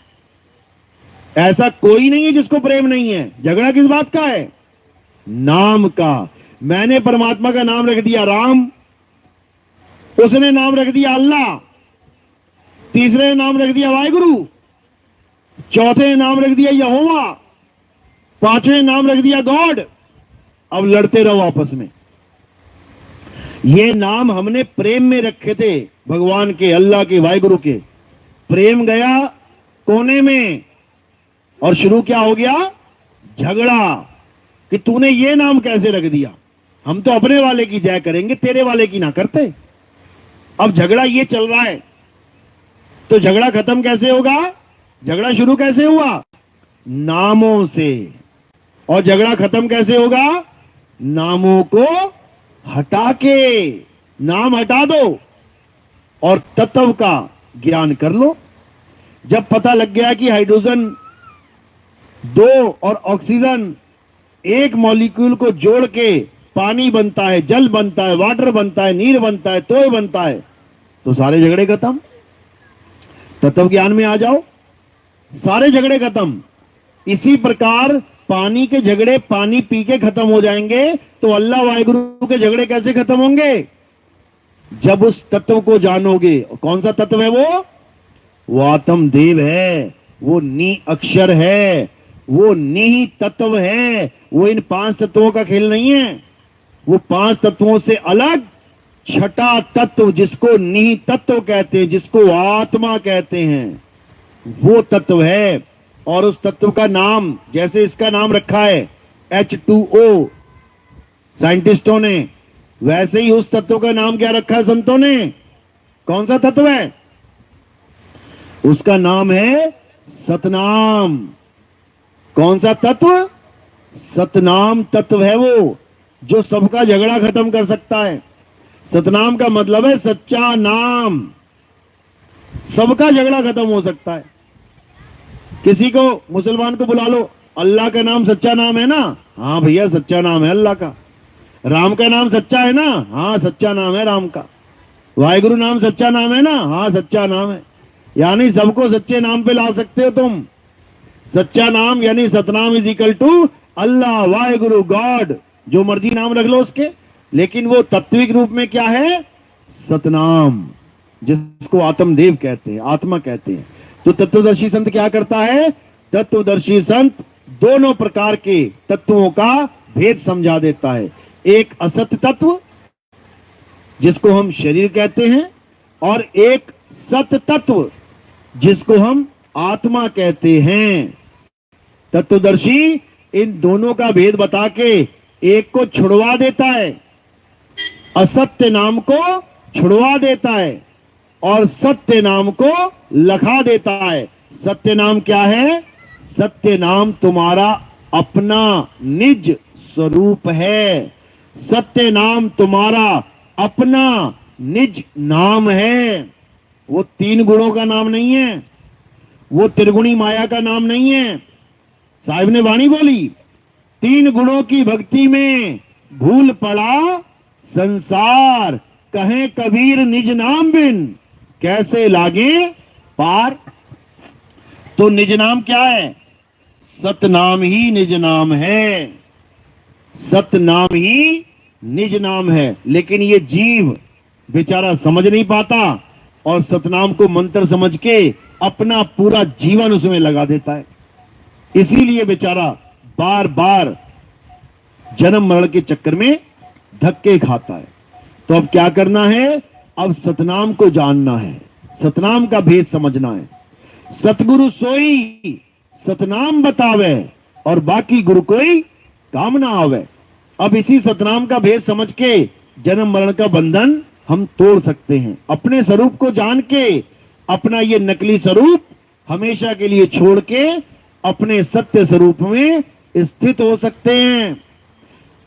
ऐसा कोई नहीं है जिसको प्रेम नहीं है। झगड़ा किस बात का है? नाम का। मैंने परमात्मा का नाम रख दिया राम, उसने नाम रख दिया अल्लाह, तीसरे ने नाम रख दिया वाहिगुरु, चौथे ने नाम रख दिया यहोवा, पांचवें नाम रख दिया गॉड। अब लड़ते रहो आपस में। ये नाम हमने प्रेम में रखे थे, भगवान के, अल्लाह के, वाहिगुरु के। प्रेम गया कोने में और शुरू क्या हो गया? झगड़ा कि तूने ये नाम कैसे रख दिया। हम तो अपने वाले की जय करेंगे, तेरे वाले की ना करते। अब झगड़ा ये चल रहा है, तो झगड़ा खत्म कैसे होगा? झगड़ा शुरू कैसे हुआ? नामों से। और झगड़ा खत्म कैसे होगा? नामों को हटा के। नाम हटा दो और तत्व का ज्ञान कर लो। जब पता लग गया कि हाइड्रोजन 2 और ऑक्सीजन एक मॉलिक्यूल को जोड़ के पानी बनता है, जल बनता है, वाटर बनता है, नीर बनता है, तोय बनता है, तो सारे झगड़े खत्म। तत्व ज्ञान में आ जाओ, सारे झगड़े खत्म। इसी प्रकार पानी के झगड़े पानी पी के खत्म हो जाएंगे तो अल्लाह वाहिगुरु के झगड़े कैसे खत्म होंगे? जब उस तत्व को जानोगे। कौन सा तत्व है वो आत्म देव है, वो नी अक्षर है, वो निहि तत्व है। वो इन 5 तत्वों का खेल नहीं है। वो 5 तत्वों से अलग छठा तत्व जिसको निहि तत्व कहते हैं, जिसको आत्मा कहते हैं, वो तत्व है। और उस तत्व का नाम, जैसे इसका नाम रखा है H2O साइंटिस्टों ने, वैसे ही उस तत्व का नाम क्या रखा है संतों ने? कौन सा तत्व है? उसका नाम है सतनाम। कौन सा तत्व? सतनाम तत्व है वो, जो सबका झगड़ा खत्म कर सकता है। सतनाम का मतलब है सच्चा नाम। सबका झगड़ा खत्म हो सकता है। किसी को, मुसलमान को बुला लो, अल्लाह का नाम सच्चा नाम है ना? हाँ भैया सच्चा नाम है अल्लाह का। राम का नाम सच्चा है ना? हाँ सच्चा नाम है राम का। वाहिगुरु नाम सच्चा नाम है ना? हाँ सच्चा नाम है। यानी सबको सच्चे नाम पे ला सकते हो तुम। सच्चा नाम यानी Satnam is equal to Allah, Waheguru, God, जो मर्जी नाम रख लो उसके, लेकिन वो तत्विक रूप में क्या है? सतनाम, जिसको आत्मदेव कहते हैं, आत्मा कहते हैं। तो तत्वदर्शी संत क्या करता है? तत्वदर्शी संत दोनों प्रकार के तत्वों का भेद समझा देता है। एक असत तत्व जिसको हम शरीर कहते हैं, और एक सत तत्व जिसको हम आत्मा कहते हैं। तत्वदर्शी इन दोनों का भेद बता के एक को छुड़वा देता है, असत्य नाम को छुड़वा देता है, और सत्य नाम को लखा देता है। सत्य नाम क्या है? सत्य नाम तुम्हारा अपना निज स्वरूप है। सत्य नाम तुम्हारा अपना निज नाम है। वो 3 गुणों का नाम नहीं है, वो त्रिगुणी माया का नाम नहीं है। साहिब ने वाणी बोली, 3 गुणों की भक्ति में भूल पड़ा संसार, कहें कबीर निज नाम बिन कैसे लागे पार। तो निज नाम क्या है? सतनाम ही निज नाम है। सतनाम ही निज नाम है। लेकिन ये जीव बेचारा समझ नहीं पाता और सतनाम को मंत्र समझ के अपना पूरा जीवन उसमें लगा देता है। इसीलिए बेचारा बार बार जन्म मरण के चक्कर में धक्के खाता है। तो अब क्या करना है? अब सतनाम को जानना है, सतनाम का भेद समझना है। सतगुरु सोई सतनाम बतावे, और बाकी गुरु कोई काम ना आवे। अब इसी सतनाम का भेद समझ के जन्म मरण का बंधन हम तोड़ सकते हैं। अपने स्वरूप को जान के अपना ये नकली स्वरूप हमेशा के लिए छोड़ के अपने सत्य स्वरूप में स्थित हो सकते हैं।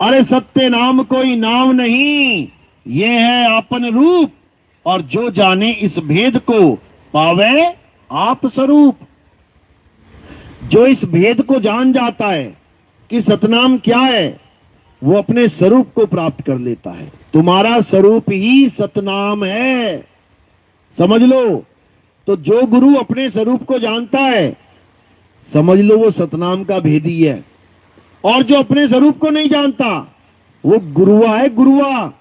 अरे सत्य नाम कोई नाम नहीं, ये है आपन रूप, और जो जाने इस भेद को पावे आप स्वरूप। जो इस भेद को जान जाता है कि सतनाम क्या है, वो अपने स्वरूप को प्राप्त कर लेता है। तुम्हारा स्वरूप ही सतनाम है, समझ लो। तो जो गुरु अपने स्वरूप को जानता है, समझ लो वो सतनाम का भेदी है। और जो अपने स्वरूप को नहीं जानता, वो गुरुआ है, गुरुआ।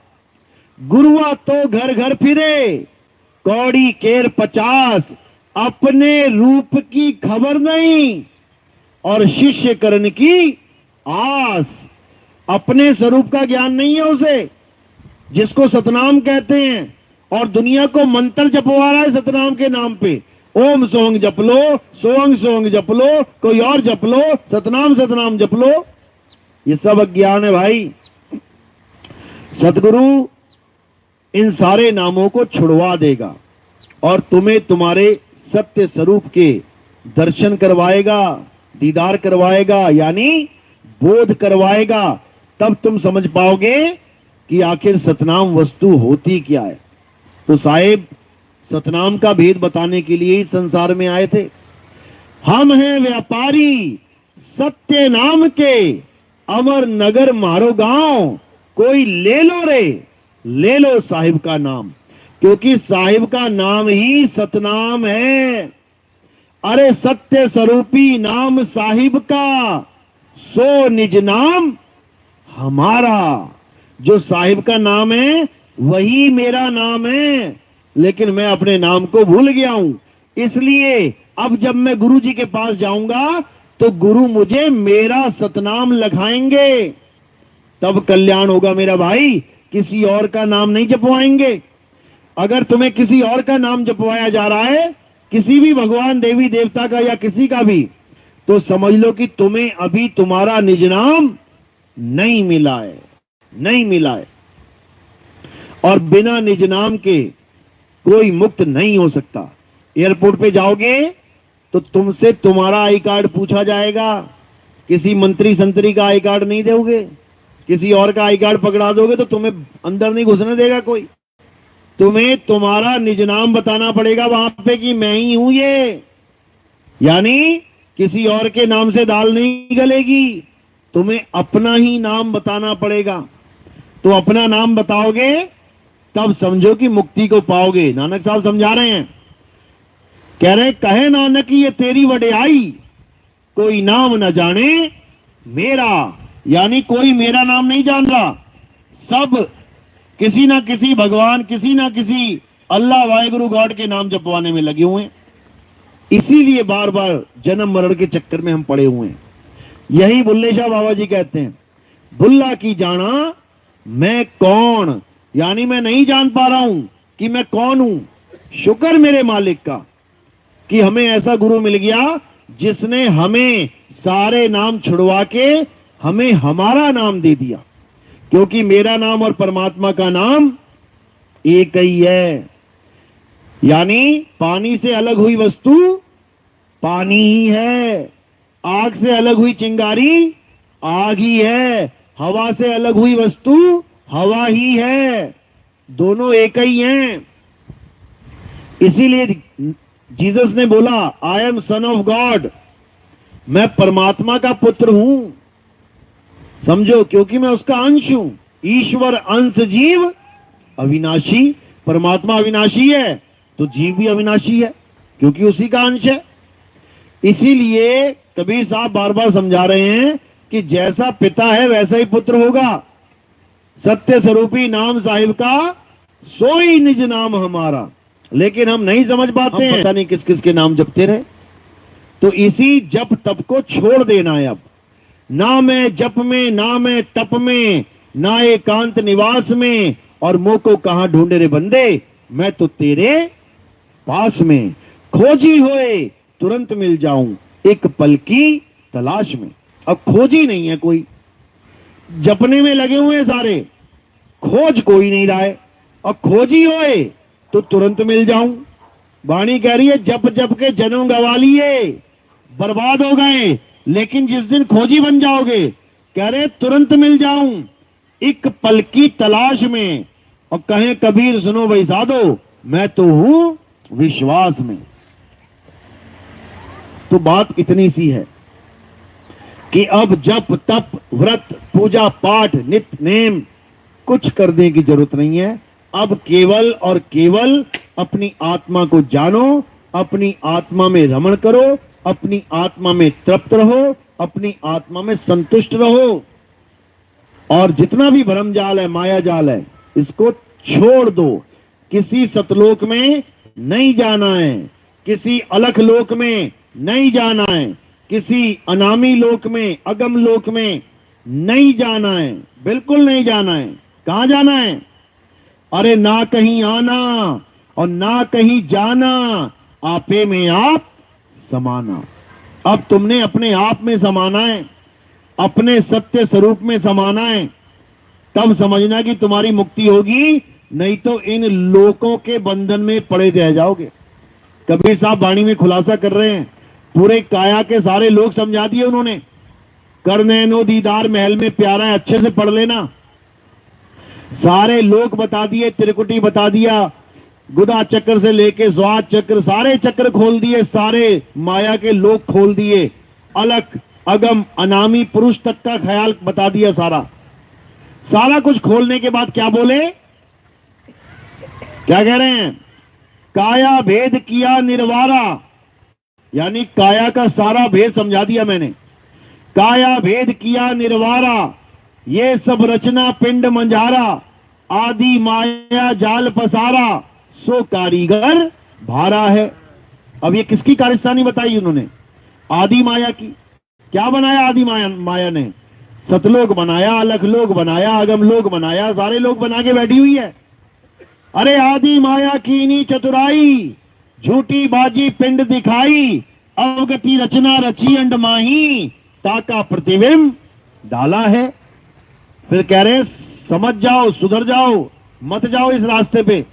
गुरुआ तो घर घर फिरे, कौड़ी केर 50, अपने रूप की खबर नहीं और शिष्य करण की आस। अपने स्वरूप का ज्ञान नहीं है उसे, जिसको सतनाम कहते हैं, और दुनिया को मंत्र जपवा रहा है सतनाम के नाम पे। ओम सोंग जप लो, सोंग सोंग जप लो, कोई और जप लो, सतनाम सतनाम जप लो। ये सब अज्ञान है भाई। सतगुरु इन सारे नामों को छुड़वा देगा और तुम्हें तुम्हारे सत्य स्वरूप के दर्शन करवाएगा, दीदार करवाएगा, यानी बोध करवाएगा। तब तुम समझ पाओगे कि आखिर सतनाम वस्तु होती क्या है। तो साहिब सतनाम का भेद बताने के लिए ही संसार में आए थे। हम हैं व्यापारी सत्य नाम के, अमर नगर मारो गांव, कोई ले लो रे, ले लो साहिब का नाम, क्योंकि साहिब का नाम ही सतनाम है। अरे सत्य स्वरूपी नाम साहिब का, सो निज नाम हमारा। जो साहिब का नाम है वही मेरा नाम है, लेकिन मैं अपने नाम को भूल गया हूं। इसलिए अब जब मैं गुरु जी के पास जाऊंगा तो गुरु मुझे मेरा सतनाम लिखाएंगे, तब कल्याण होगा मेरा भाई। किसी और का नाम नहीं जपवाएंगे। अगर तुम्हें किसी और का नाम जपवाया जा रहा है, किसी भी भगवान देवी देवता का या किसी का भी, तो समझ लो कि तुम्हें अभी तुम्हारा निज नाम नहीं मिला है, नहीं मिला है। और बिना निज नाम के कोई मुक्त नहीं हो सकता। एयरपोर्ट पे जाओगे तो तुमसे तुम्हारा आई कार्ड पूछा जाएगा। किसी मंत्री संतरी का आई कार्ड नहीं दोगे, किसी और का आई कार्ड पकड़ा दोगे तो तुम्हें अंदर नहीं घुसने देगा कोई। तुम्हें तुम्हारा निज नाम बताना पड़ेगा वहां पे कि मैं ही हूं ये, यानी किसी और के नाम से दाल नहीं गलेगी, तुम्हें अपना ही नाम बताना पड़ेगा। तो अपना नाम बताओगे तब समझो कि मुक्ति को पाओगे। नानक साहब समझा रहे हैं, कह रहे कहे नानक ये तेरी वड्याई, कोई नाम न जाने मेरा, यानी कोई मेरा नाम नहीं जान रहा। सब किसी ना किसी भगवान, किसी ना किसी अल्लाह वाहिगुरु गॉड के नाम जपवाने में लगे हुए हैं। इसीलिए बार बार जन्म मरण के चक्कर में हम पड़े हुए हैं। यही बुल्ले शाह बाबा जी कहते हैं, बुल्ला की जाना मैं कौन, यानी मैं नहीं जान पा रहा हूं कि मैं कौन हूं। शुक्र मेरे मालिक का कि हमें ऐसा गुरु मिल गया जिसने हमें सारे नाम छुड़वा के हमें हमारा नाम दे दिया। क्योंकि मेरा नाम और परमात्मा का नाम एक ही है। यानी पानी से अलग हुई वस्तु पानी ही है, आग से अलग हुई चिंगारी आग ही है, हवा से अलग हुई वस्तु हवा ही है, दोनों एक ही हैं। इसीलिए जीसस ने बोला I am son of God, मैं परमात्मा का पुत्र हूं। समझो, क्योंकि मैं उसका अंश हूं। ईश्वर अंश जीव अविनाशी, परमात्मा अविनाशी है तो जीव भी अविनाशी है क्योंकि उसी का अंश है। इसीलिए कबीर साहब बार बार समझा रहे हैं कि जैसा पिता है वैसा ही पुत्र होगा। सत्य स्वरूपी नाम साहिब का सोई निज नाम हमारा, लेकिन हम नहीं समझ पाते हैं, पता नहीं किस किस के नाम जपते रहे। तो इसी जप तप को छोड़ देना है अब। ना मैं जप में, ना मैं तप में, ना एकांत निवास में, और मोह को कहां ढूंढे रे बंदे, मैं तो तेरे पास में। खोजी होए तुरंत मिल जाऊं, एक पल की तलाश में। अब खोजी नहीं है कोई, जपने में लगे हुए हैं सारे, खोज कोई नहीं रहा है। और खोजी होए तो तुरंत मिल जाऊं। वाणी कह रही है जप जप के जन्म गवा लिए, बर्बाद हो गए, लेकिन जिस दिन खोजी बन जाओगे, कह रहे तुरंत मिल जाऊं एक पल की तलाश में। और कहें कबीर सुनो भाई साधो, मैं तो हूं विश्वास में। तो बात इतनी सी है कि अब जप तप व्रत पूजा पाठ नित्य नेम कुछ करने की जरूरत नहीं है। अब केवल और केवल अपनी आत्मा को जानो, अपनी आत्मा में रमण करो, अपनी आत्मा में तृप्त रहो, अपनी आत्मा में संतुष्ट रहो। और जितना भी भ्रम जाल है, माया जाल है, इसको छोड़ दो। किसी सतलोक में नहीं जाना है, किसी अलख लोक में नहीं जाना है, किसी अनामी लोक में, अगम लोक में नहीं जाना है, बिल्कुल नहीं जाना है। कहां जाना है? अरे ना कहीं आना और ना कहीं जाना, आपे में आप समाना। अब तुमने अपने आप में समाना है, अपने सत्य स्वरूप में समाना है, तब समझना कि तुम्हारी मुक्ति होगी, नहीं तो इन लोकों के बंधन में पड़े रह जाओगे। कबीर साहब वाणी में खुलासा कर रहे हैं, पूरे काया के सारे लोग समझा दिए उन्होंने। करनैनो दीदार महल में प्यारा है, अच्छे से पढ़ लेना। सारे लोक बता दिए, त्रिकुटी बता दिया, गुदा चक्र से लेके स्वाद चक्र, सारे चक्र खोल दिए, सारे माया के लोक खोल दिए, अलग अगम अनामी पुरुष तक का ख्याल बता दिया। सारा कुछ खोलने के बाद क्या बोले, क्या कह रहे हैं? काया भेद किया निर्वारा, यानी काया का सारा भेद समझा दिया मैंने। काया भेद किया निर्वारा, ये सब रचना पिंड मंझारा, आदि माया जाल पसारा, सो कारीगर भारा है। अब ये किसकी कारस्तानी बताई उन्होंने? आदि माया की। क्या बनाया आदि माया ने? सतलोक बनाया, अलख लोक बनाया, अगम लोक बनाया, सारे लोग बना के बैठी हुई है। अरे आदि माया कीनी चतुराई, झूठी बाजी पिंड दिखाई, अवगति रचना रची अंड माही, ताका प्रतिबिंब डाला है। फिर कह रहे समझ जाओ, सुधर जाओ, मत जाओ इस रास्ते पे।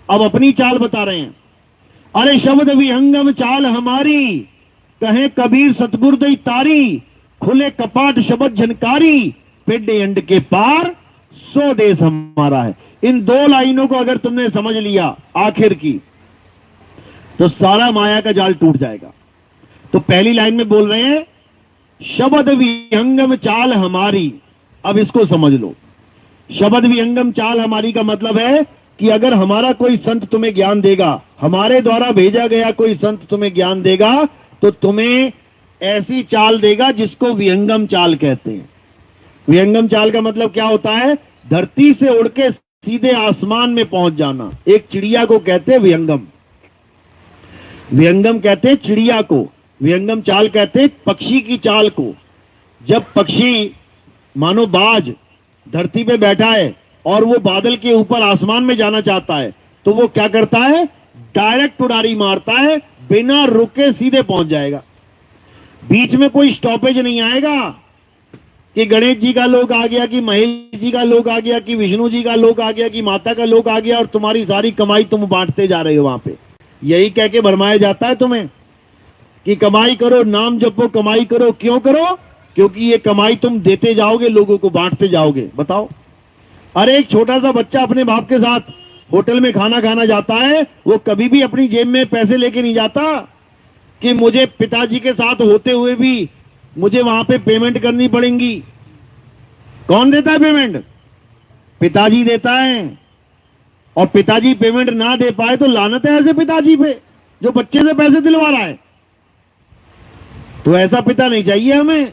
अब अपनी चाल बता रहे हैं। अरे शब्द विहंगम चाल हमारी, कहे कबीर सतगुर दई तारी, खुले कपाट शब्द झनकारी, पिंड अंड के पार सो देश हमारा है। इन दो लाइनों को अगर तुमने समझ लिया आखिर की, तो सारा माया का जाल टूट जाएगा। तो पहली लाइन में बोल रहे हैं शब्द विहंगम चाल हमारी। अब इसको समझ लो। शब्द विहंगम चाल हमारी का मतलब है कि अगर हमारा कोई संत तुम्हें ज्ञान देगा, हमारे द्वारा भेजा गया कोई संत तुम्हें ज्ञान देगा, तो तुम्हें ऐसी चाल देगा जिसको विहंगम चाल कहते हैं। विहंगम चाल का मतलब क्या होता है? धरती से उड़ के सीधे आसमान में पहुंच जाना। एक चिड़िया को कहते हैं विहंगम। विहंगम कहते हैं चिड़िया को, विहंगम चाल कहते हैं पक्षी की चाल को। जब पक्षी मानो बाज धरती पे बैठा है और वो बादल के ऊपर आसमान में जाना चाहता है, तो वो क्या करता है? डायरेक्ट उड़ारी मारता है, बिना रुके सीधे पहुंच जाएगा। बीच में कोई स्टॉपेज नहीं आएगा कि गणेश जी का लोग आ गया, कि महेश जी का लोग आ गया, कि विष्णु जी का लोग आ गया, कि माता का लोग आ गया और तुम्हारी सारी कमाई तुम बांटते जा रहे हो। वहां पे यही कह के भरमाया जाता है तुम्हें कि कमाई करो, नाम जपो, कमाई करो। क्यों करो? क्योंकि ये कमाई तुम देते जाओगे, लोगों को बांटते जाओगे। बताओ। अरे एक छोटा सा बच्चा अपने बाप के साथ होटल में खाना खाना जाता है, वो कभी भी अपनी जेब में पैसे लेके नहीं जाता कि मुझे पिताजी के साथ होते हुए भी मुझे वहां पे पेमेंट करनी पड़ेगी। कौन देता है पेमेंट? पिताजी देता है। और पिताजी पेमेंट ना दे पाए तो लानत है ऐसे पिताजी पे जो बच्चे से पैसे दिलवा रहा है। तो ऐसा पिता नहीं चाहिए हमें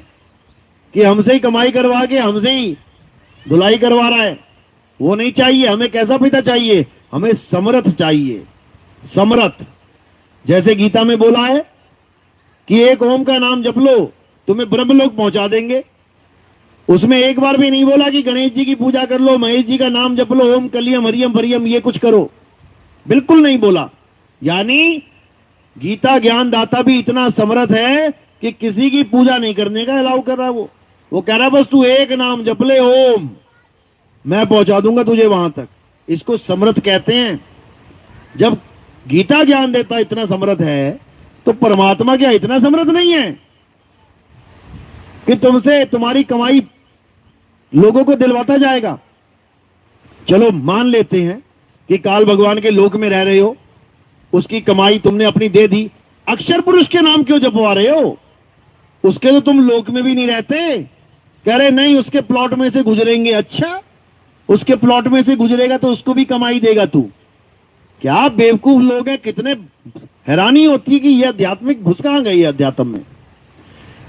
कि हमसे ही कमाई करवा के हमसे ही धुलाई करवा रहा है। वो नहीं चाहिए हमें। कैसा पिता चाहिए? हमें समर्थ चाहिए। समर्थ। जैसे गीता में बोला है कि एक ओम का नाम जप लो, तुम्हें ब्रह्मलोक पहुंचा देंगे। उसमें एक बार भी नहीं बोला कि गणेश जी की पूजा कर लो, महेश जी का नाम जप लो, ओम कलियम हरियम भरियम ये कुछ करो। बिल्कुल नहीं बोला। यानी गीता ज्ञानदाता भी इतना समर्थ है कि किसी की पूजा नहीं करने का अलाउ कर रहा। वो कह रहा बस तू एक नाम जप ले ओम, मैं पहुंचा दूंगा तुझे वहां तक। इसको समर्थ कहते हैं। जब गीता ज्ञान देता इतना समर्थ है, तो परमात्मा क्या इतना समर्थ नहीं है कि तुमसे तुम्हारी कमाई लोगों को दिलवाता जाएगा? चलो मान लेते हैं कि काल भगवान के लोक में रह रहे हो, उसकी कमाई तुमने अपनी दे दी। अक्षर पुरुष के नाम क्यों जपवा रहे हो? उसके तो तुम लोक में भी नहीं रहते। कह रहे नहीं उसके प्लॉट में से गुजरेंगे। अच्छा, उसके प्लॉट में से गुजरेगा तो उसको भी कमाई देगा तू? क्या बेवकूफ लोग हैं। कितने हैरानी होती है कि यह आध्यात्मिक घुस कहां गई है अध्यात्म में।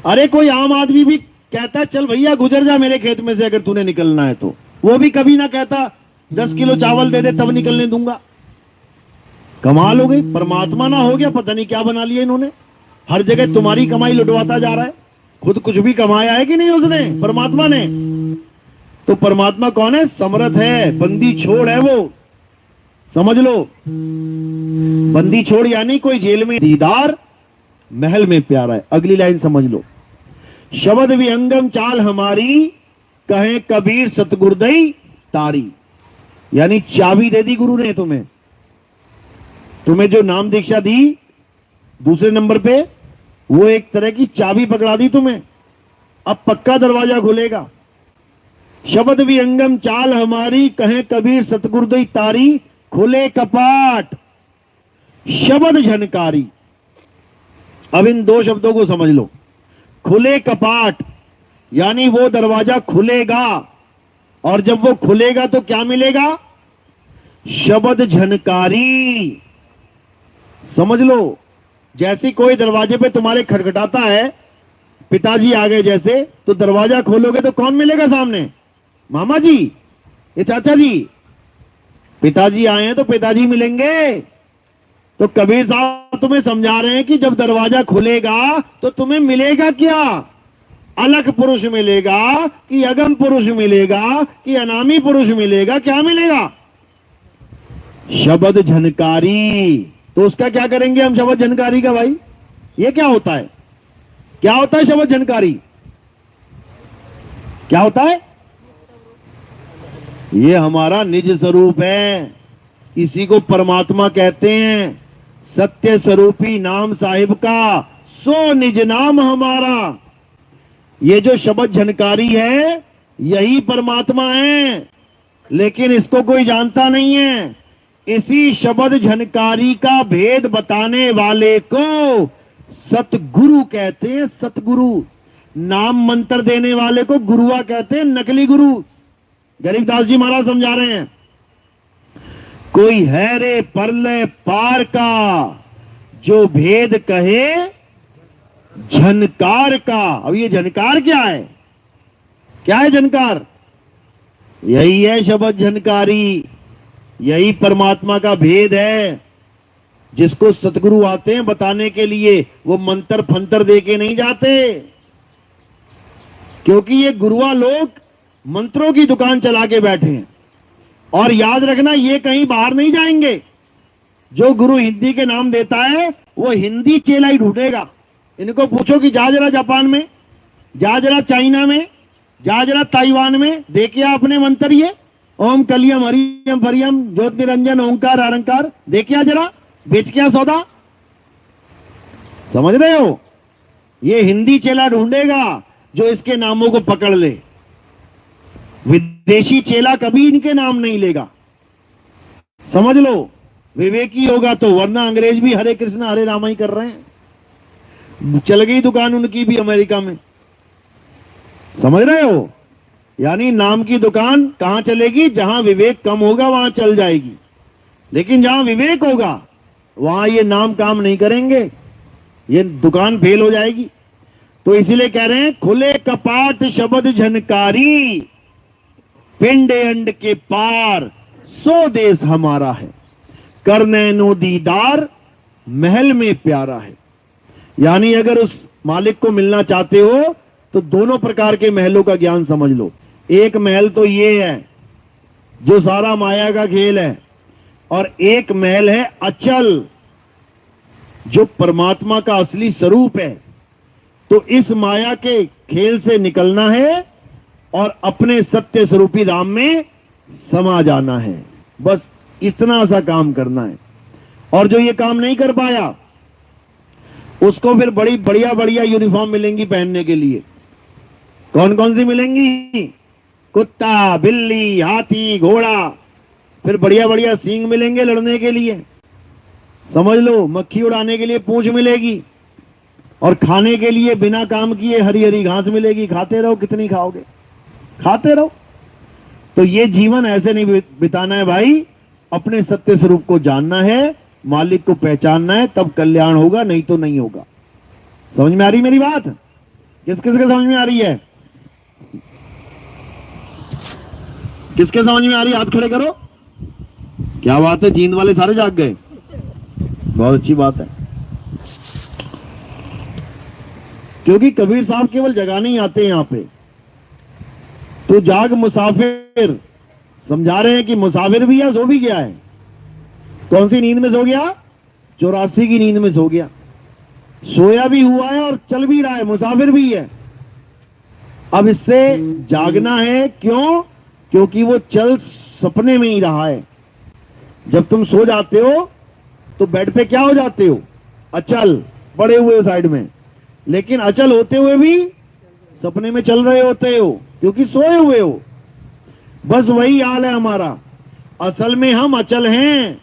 अरे कोई आम आदमी भी कहता चल भैया गुजर जा मेरे खेत में से अगर तूने निकलना है तो। वो भी कभी ना कहता 10 किलो चावल दे दे तब निकलने दूंगा। कमाल हो गई। परमात्मा ना हो गया, पता नहीं क्या बना लिया इन्होंने। हर जगह तुम्हारी कमाई लुटवाता जा रहा है। खुद कुछ भी कमाया है कि नहीं उसने? परमात्मा ने। तो परमात्मा कौन है? समर्थ है। बंदी छोड़ है वो, समझ लो। बंदी छोड़ यानी कोई जेल में दीदार, महल में प्यारा है। अगली लाइन समझ लो। शब्द विहंगम चाल हमारी, कहे कबीर सतगुरदई तारी। यानी चाबी दे दी गुरु ने तुम्हें। तुम्हें जो नाम दीक्षा दी दूसरे नंबर पे, वो एक तरह की चाबी पकड़ा दी तुम्हें। अब पक्का दरवाजा खुलेगा। शब्द विहंगम चाल हमारी, कहे कबीर सतगुरदई तारी, खुले कपाट शब्द झनकारी। अब इन दो शब्दों को समझ लो। खुले कपाट यानी वो दरवाजा खुलेगा, और जब वो खुलेगा तो क्या मिलेगा? शब्द झनकारी। समझ लो। जैसे कोई दरवाजे पे तुम्हारे खटखटाता है पिताजी आ गए जैसे, तो दरवाजा खोलोगे तो कौन मिलेगा सामने? मामा जी, ये चाचा जी। पिताजी आए हैं तो पिताजी मिलेंगे। तो कबीर साहब तुम्हें समझा रहे हैं कि जब दरवाजा खुलेगा तो तुम्हें मिलेगा क्या? अलग पुरुष मिलेगा कि अगम पुरुष मिलेगा कि अनामी पुरुष मिलेगा? क्या मिलेगा? शब्द झनकारी। तो उसका क्या करेंगे हम शब्द झनकारी का भाई? ये क्या होता है? क्या होता है शब्द झनकारी? क्या होता है? ये हमारा निज स्वरूप है, इसी को परमात्मा कहते हैं। सत्य स्वरूपी नाम साहिब का, सो निज नाम हमारा। ये जो शब्द झनकारी है यही परमात्मा है, लेकिन इसको कोई जानता नहीं है। इसी शब्द झनकारी का भेद बताने वाले को सतगुरु कहते हैं। सतगुरु। नाम मंत्र देने वाले को गुरुआ कहते हैं, नकली गुरु। गरीबदास जी महाराज समझा रहे हैं, कोई है रे परलय पार का, जो भेद कहे झनकार का। अब ये झनकार क्या है? क्या है झनकार? यही है शब्द झनकारी, यही परमात्मा का भेद है, जिसको सतगुरु आते हैं बताने के लिए। वो मंत्र फंतर दे के नहीं जाते, क्योंकि ये गुरुआ लोग मंत्रों की दुकान चला के बैठे हैं। और याद रखना, ये कहीं बाहर नहीं जाएंगे। जो गुरु हिंदी के नाम देता है वो हिंदी चेला ही ढूंढेगा। इनको पूछो कि जा जरा जापान में, जा जरा चाइना में, जा जरा ताइवान में, देखिए आपने मंत्र ये ओम कलियम हरियम फरियम ज्योत निरंजन ओंकार अरंकार, देखिए जरा बेच क्या सौदा। समझ रहे हो? ये हिंदी चेला ढूंढेगा जो इसके नामों को पकड़ ले। विदेशी चेला कभी इनके नाम नहीं लेगा, समझ लो। विवेकी होगा तो, वरना अंग्रेज भी हरे कृष्ण हरे रामा ही कर रहे हैं। चल गई दुकान उनकी भी अमेरिका में, समझ रहे हो? यानी नाम की दुकान कहां चलेगी? जहां विवेक कम होगा वहां चल जाएगी, लेकिन जहां विवेक होगा वहां ये नाम काम नहीं करेंगे, ये दुकान फेल हो जाएगी। तो इसीलिए कह रहे हैं, खुले कपाट शब्द झनकारी, पिंड अंड के पार, सो देश हमारा है, करनैनो दीदार महल में प्यारा है। यानी अगर उस मालिक को मिलना चाहते हो तो दोनों प्रकार के महलों का ज्ञान समझ लो। एक महल तो ये है जो सारा माया का खेल है, और एक महल है अचल, जो परमात्मा का असली स्वरूप है। तो इस माया के खेल से निकलना है और अपने सत्य स्वरूपी धाम में समा जाना है। बस इतना सा काम करना है। और जो ये काम नहीं कर पाया उसको फिर बड़ी बढ़िया बढ़िया यूनिफॉर्म मिलेंगी पहनने के लिए। कौन कौन सी मिलेंगी? कुत्ता, बिल्ली, हाथी, घोड़ा, फिर बढ़िया बढ़िया सींग मिलेंगे लड़ने के लिए, समझ लो। मक्खी उड़ाने के लिए पूंछ मिलेगी, और खाने के लिए बिना काम किए हरी हरी घास मिलेगी। खाते रहो, कितनी खाओगे? खाते रहो। तो ये जीवन ऐसे नहीं बिताना है भाई, अपने सत्य स्वरूप को जानना है, मालिक को पहचानना है, तब कल्याण होगा, नहीं तो नहीं होगा। समझ में आ रही मेरी बात? किस किस के समझ में आ रही है? किसके समझ में आ रही है? हाथ खड़े करो। क्या बात है, जींद वाले सारे जाग गए, बहुत अच्छी बात है। क्योंकि कबीर साहब केवल जगाने ही आते हैं यहां पे। तो जाग मुसाफिर, समझा रहे हैं कि मुसाफिर भी है, सो भी गया है। कौन सी नींद में सो गया? 84 की नींद में सो गया। सोया भी हुआ है और चल भी रहा है, मुसाफिर भी है। अब इससे जागना है। क्यों? क्योंकि वो चल सपने में ही रहा है। जब तुम सो जाते हो तो बेड पे क्या हो जाते हो? अचल, पड़े हुए साइड में। लेकिन अचल होते हुए भी सपने में चल रहे होते हो, क्योंकि सोए हुए हो। बस वही हाल है हमारा। असल में हम अचल हैं,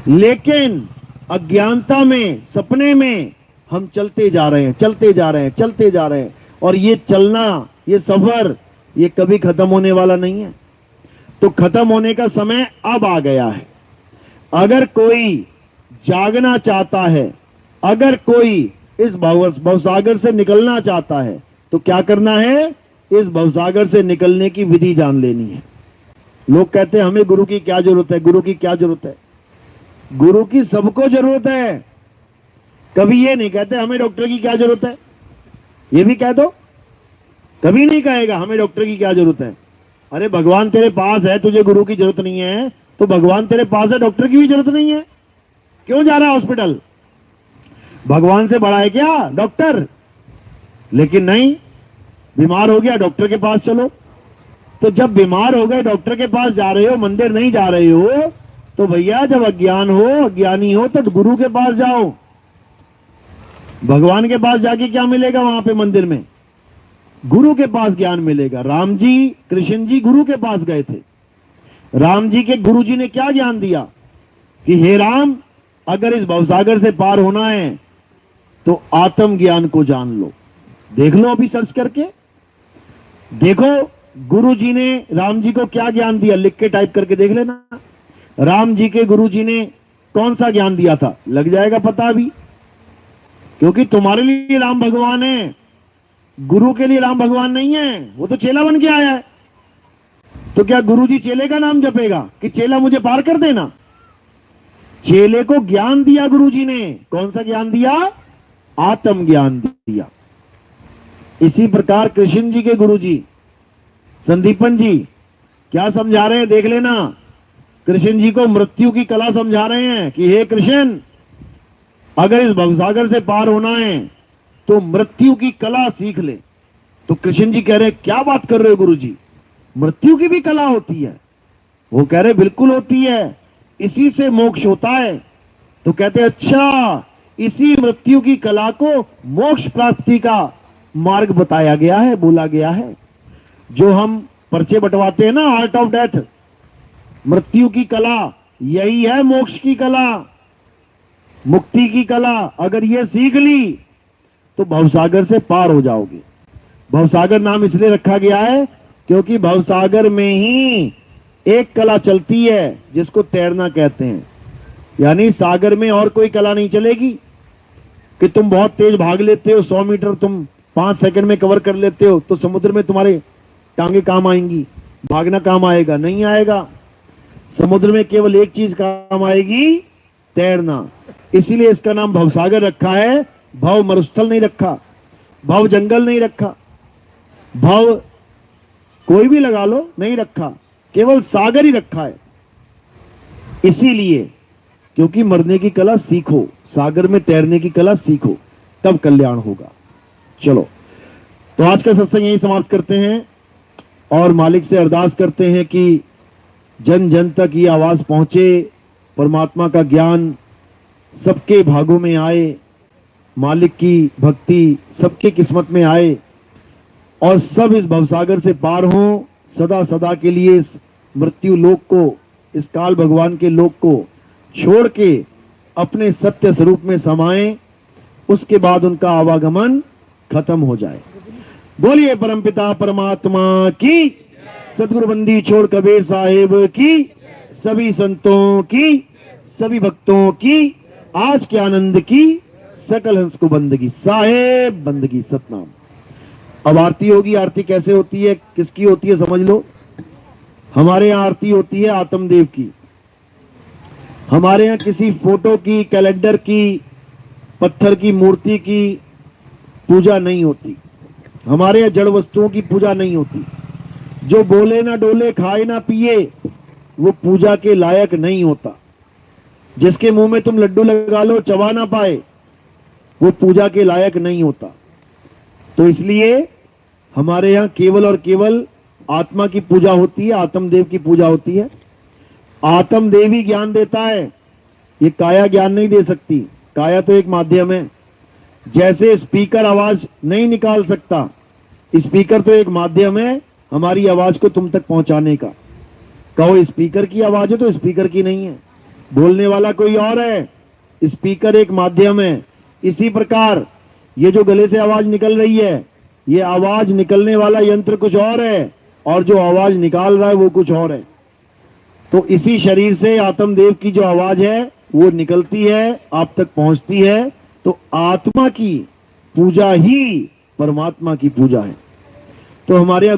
लेकिन अज्ञानता में, सपने में हम चलते जा रहे हैं, चलते जा रहे हैं, चलते जा रहे हैं। और ये चलना, ये सफर, ये कभी खत्म होने वाला नहीं है। तो खत्म होने का समय अब आ गया है। अगर कोई जागना चाहता है, अगर कोई इस भवसागर से निकलना चाहता है तो क्या करना है? इस भवसागर से निकलने की विधि जान लेनी है। लोग कहते हैं हमें गुरु की क्या जरूरत है, गुरु की क्या जरूरत है। गुरु की सबको जरूरत है। कभी ये नहीं कहते हमें डॉक्टर की क्या जरूरत है, ये भी कह दो। कभी नहीं कहेगा हमें डॉक्टर की क्या जरूरत है। अरे भगवान तेरे पास है, तुझे गुरु की जरूरत नहीं है, तो भगवान तेरे पास है, डॉक्टर की भी जरूरत नहीं है, क्यों जा रहा है हॉस्पिटल? भगवान से बड़ा है क्या डॉक्टर? लेकिन नहीं, बीमार हो गया डॉक्टर के पास चलो। तो जब बीमार हो गए डॉक्टर के पास जा रहे हो, मंदिर नहीं जा रहे हो, तो भैया जब अज्ञान हो, अज्ञानी हो, तो गुरु के पास जाओ। भगवान के पास जाके क्या मिलेगा? वहां पे मंदिर में गुरु के पास ज्ञान मिलेगा। राम जी, कृष्ण जी गुरु के पास गए थे। राम जी के गुरु जी ने क्या ज्ञान दिया कि हे राम, अगर इस भवसागर से पार होना है तो आत्म ज्ञान को जान लो। देख लो अभी सर्च करके, देखो गुरु जी ने राम जी को क्या ज्ञान दिया, लिख के टाइप करके देख लेना। राम जी के गुरु जी ने कौन सा ज्ञान दिया था, लग जाएगा पता अभी। क्योंकि तुम्हारे लिए राम भगवान है, गुरु के लिए राम भगवान नहीं है, वो तो चेला बन के आया है। तो क्या गुरु जी चेले का नाम जपेगा कि चेला मुझे पार कर देना? चेले को ज्ञान दिया गुरु जी ने। कौन सा ज्ञान दिया? आत्म ज्ञान दिया। इसी प्रकार कृष्ण जी के गुरु जी संदीपन जी क्या समझा रहे हैं, देख लेना। कृष्ण जी को मृत्यु की कला समझा रहे हैं कि हे कृष्ण, अगर इस भवसागर से पार होना है तो मृत्यु की कला सीख ले। तो कृष्ण जी कह रहे हैं क्या बात कर रहे हो गुरु जी, मृत्यु की भी कला होती है? वो कह रहे बिल्कुल होती है, इसी से मोक्ष होता है। तो कहते अच्छा, इसी मृत्यु की कला को मोक्ष प्राप्ति का मार्ग बताया गया है, बोला गया है। जो हम पर्चे बंटवाते हैं ना, आर्ट ऑफ डेथ, मृत्यु की कला, यही है मोक्ष की कला, मुक्ति की कला। अगर ये सीख ली तो भवसागर से पार हो जाओगे। भवसागर नाम इसलिए रखा गया है क्योंकि भवसागर में ही एक कला चलती है जिसको तैरना कहते हैं। यानी सागर में और कोई कला नहीं चलेगी कि तुम बहुत तेज भाग लेते हो, 100 मीटर तुम 5 सेकंड में कवर कर लेते हो, तो समुद्र में तुम्हारे टांगे काम आएंगी, भागना काम आएगा? नहीं आएगा। समुद्र में केवल एक चीज काम आएगी, तैरना। इसीलिए इसका नाम भवसागर रखा है। भव मरुस्थल नहीं रखा, भव जंगल नहीं रखा, भव कोई भी लगा लो नहीं रखा, केवल सागर ही रखा है। इसीलिए क्योंकि मरने की कला सीखो, सागर में तैरने की कला सीखो, तब कल्याण होगा। चलो, तो आज का सत्संग यही समाप्त करते हैं और मालिक से अरदास करते हैं कि जन जन तक ये आवाज पहुंचे, परमात्मा का ज्ञान सबके भागों में आए, मालिक की भक्ति सबके किस्मत में आए और सब इस भवसागर से पार हों, सदा सदा के लिए इस मृत्यु लोक को, इस काल भगवान के लोक को छोड़ के अपने सत्य स्वरूप में समाएं। उसके बाद उनका आवागमन खत्म हो जाए। बोलिए परमपिता परमात्मा की, सदगुरु बंदी छोड़ कबीर साहिब की, सभी संतों की, सभी भक्तों की, आज के आनंद की, सकल हंस को बंदगी, साहेब बंदगी, सतनाम। अब आरती होगी। आरती कैसे होती है, किसकी होती है, समझ लो। हमारे यहाँ आरती होती है आत्मदेव की। हमारे यहाँ किसी फोटो की, कैलेंडर की, पत्थर की मूर्ति की पूजा नहीं होती। हमारे यहाँ जड़ वस्तुओं की पूजा नहीं होती। जो बोले ना डोले, खाए ना पिए, वो पूजा के लायक नहीं होता। जिसके मुंह में तुम लड्डू लगा लो, चबा ना पाए, वो पूजा के लायक नहीं होता। तो इसलिए हमारे यहाँ केवल और केवल आत्मा की पूजा होती है, आत्मदेव की पूजा होती है। आत्मदेव ही ज्ञान देता है, ये काया ज्ञान नहीं दे सकती। काया तो एक माध्यम है। जैसे स्पीकर आवाज नहीं निकाल सकता, स्पीकर तो एक माध्यम है हमारी आवाज को तुम तक पहुंचाने का। कहो स्पीकर की आवाज है तो स्पीकर की नहीं है, बोलने वाला कोई और है, स्पीकर एक माध्यम है। इसी प्रकार ये जो गले से आवाज निकल रही है, ये आवाज निकलने वाला यंत्र कुछ और है और जो आवाज निकाल रहा है वो कुछ और है। तो इसी शरीर से आत्मदेव की जो आवाज है वो निकलती है, आप तक पहुंचती है। तो आत्मा की पूजा ही परमात्मा की पूजा है। तो हमारे यहाँ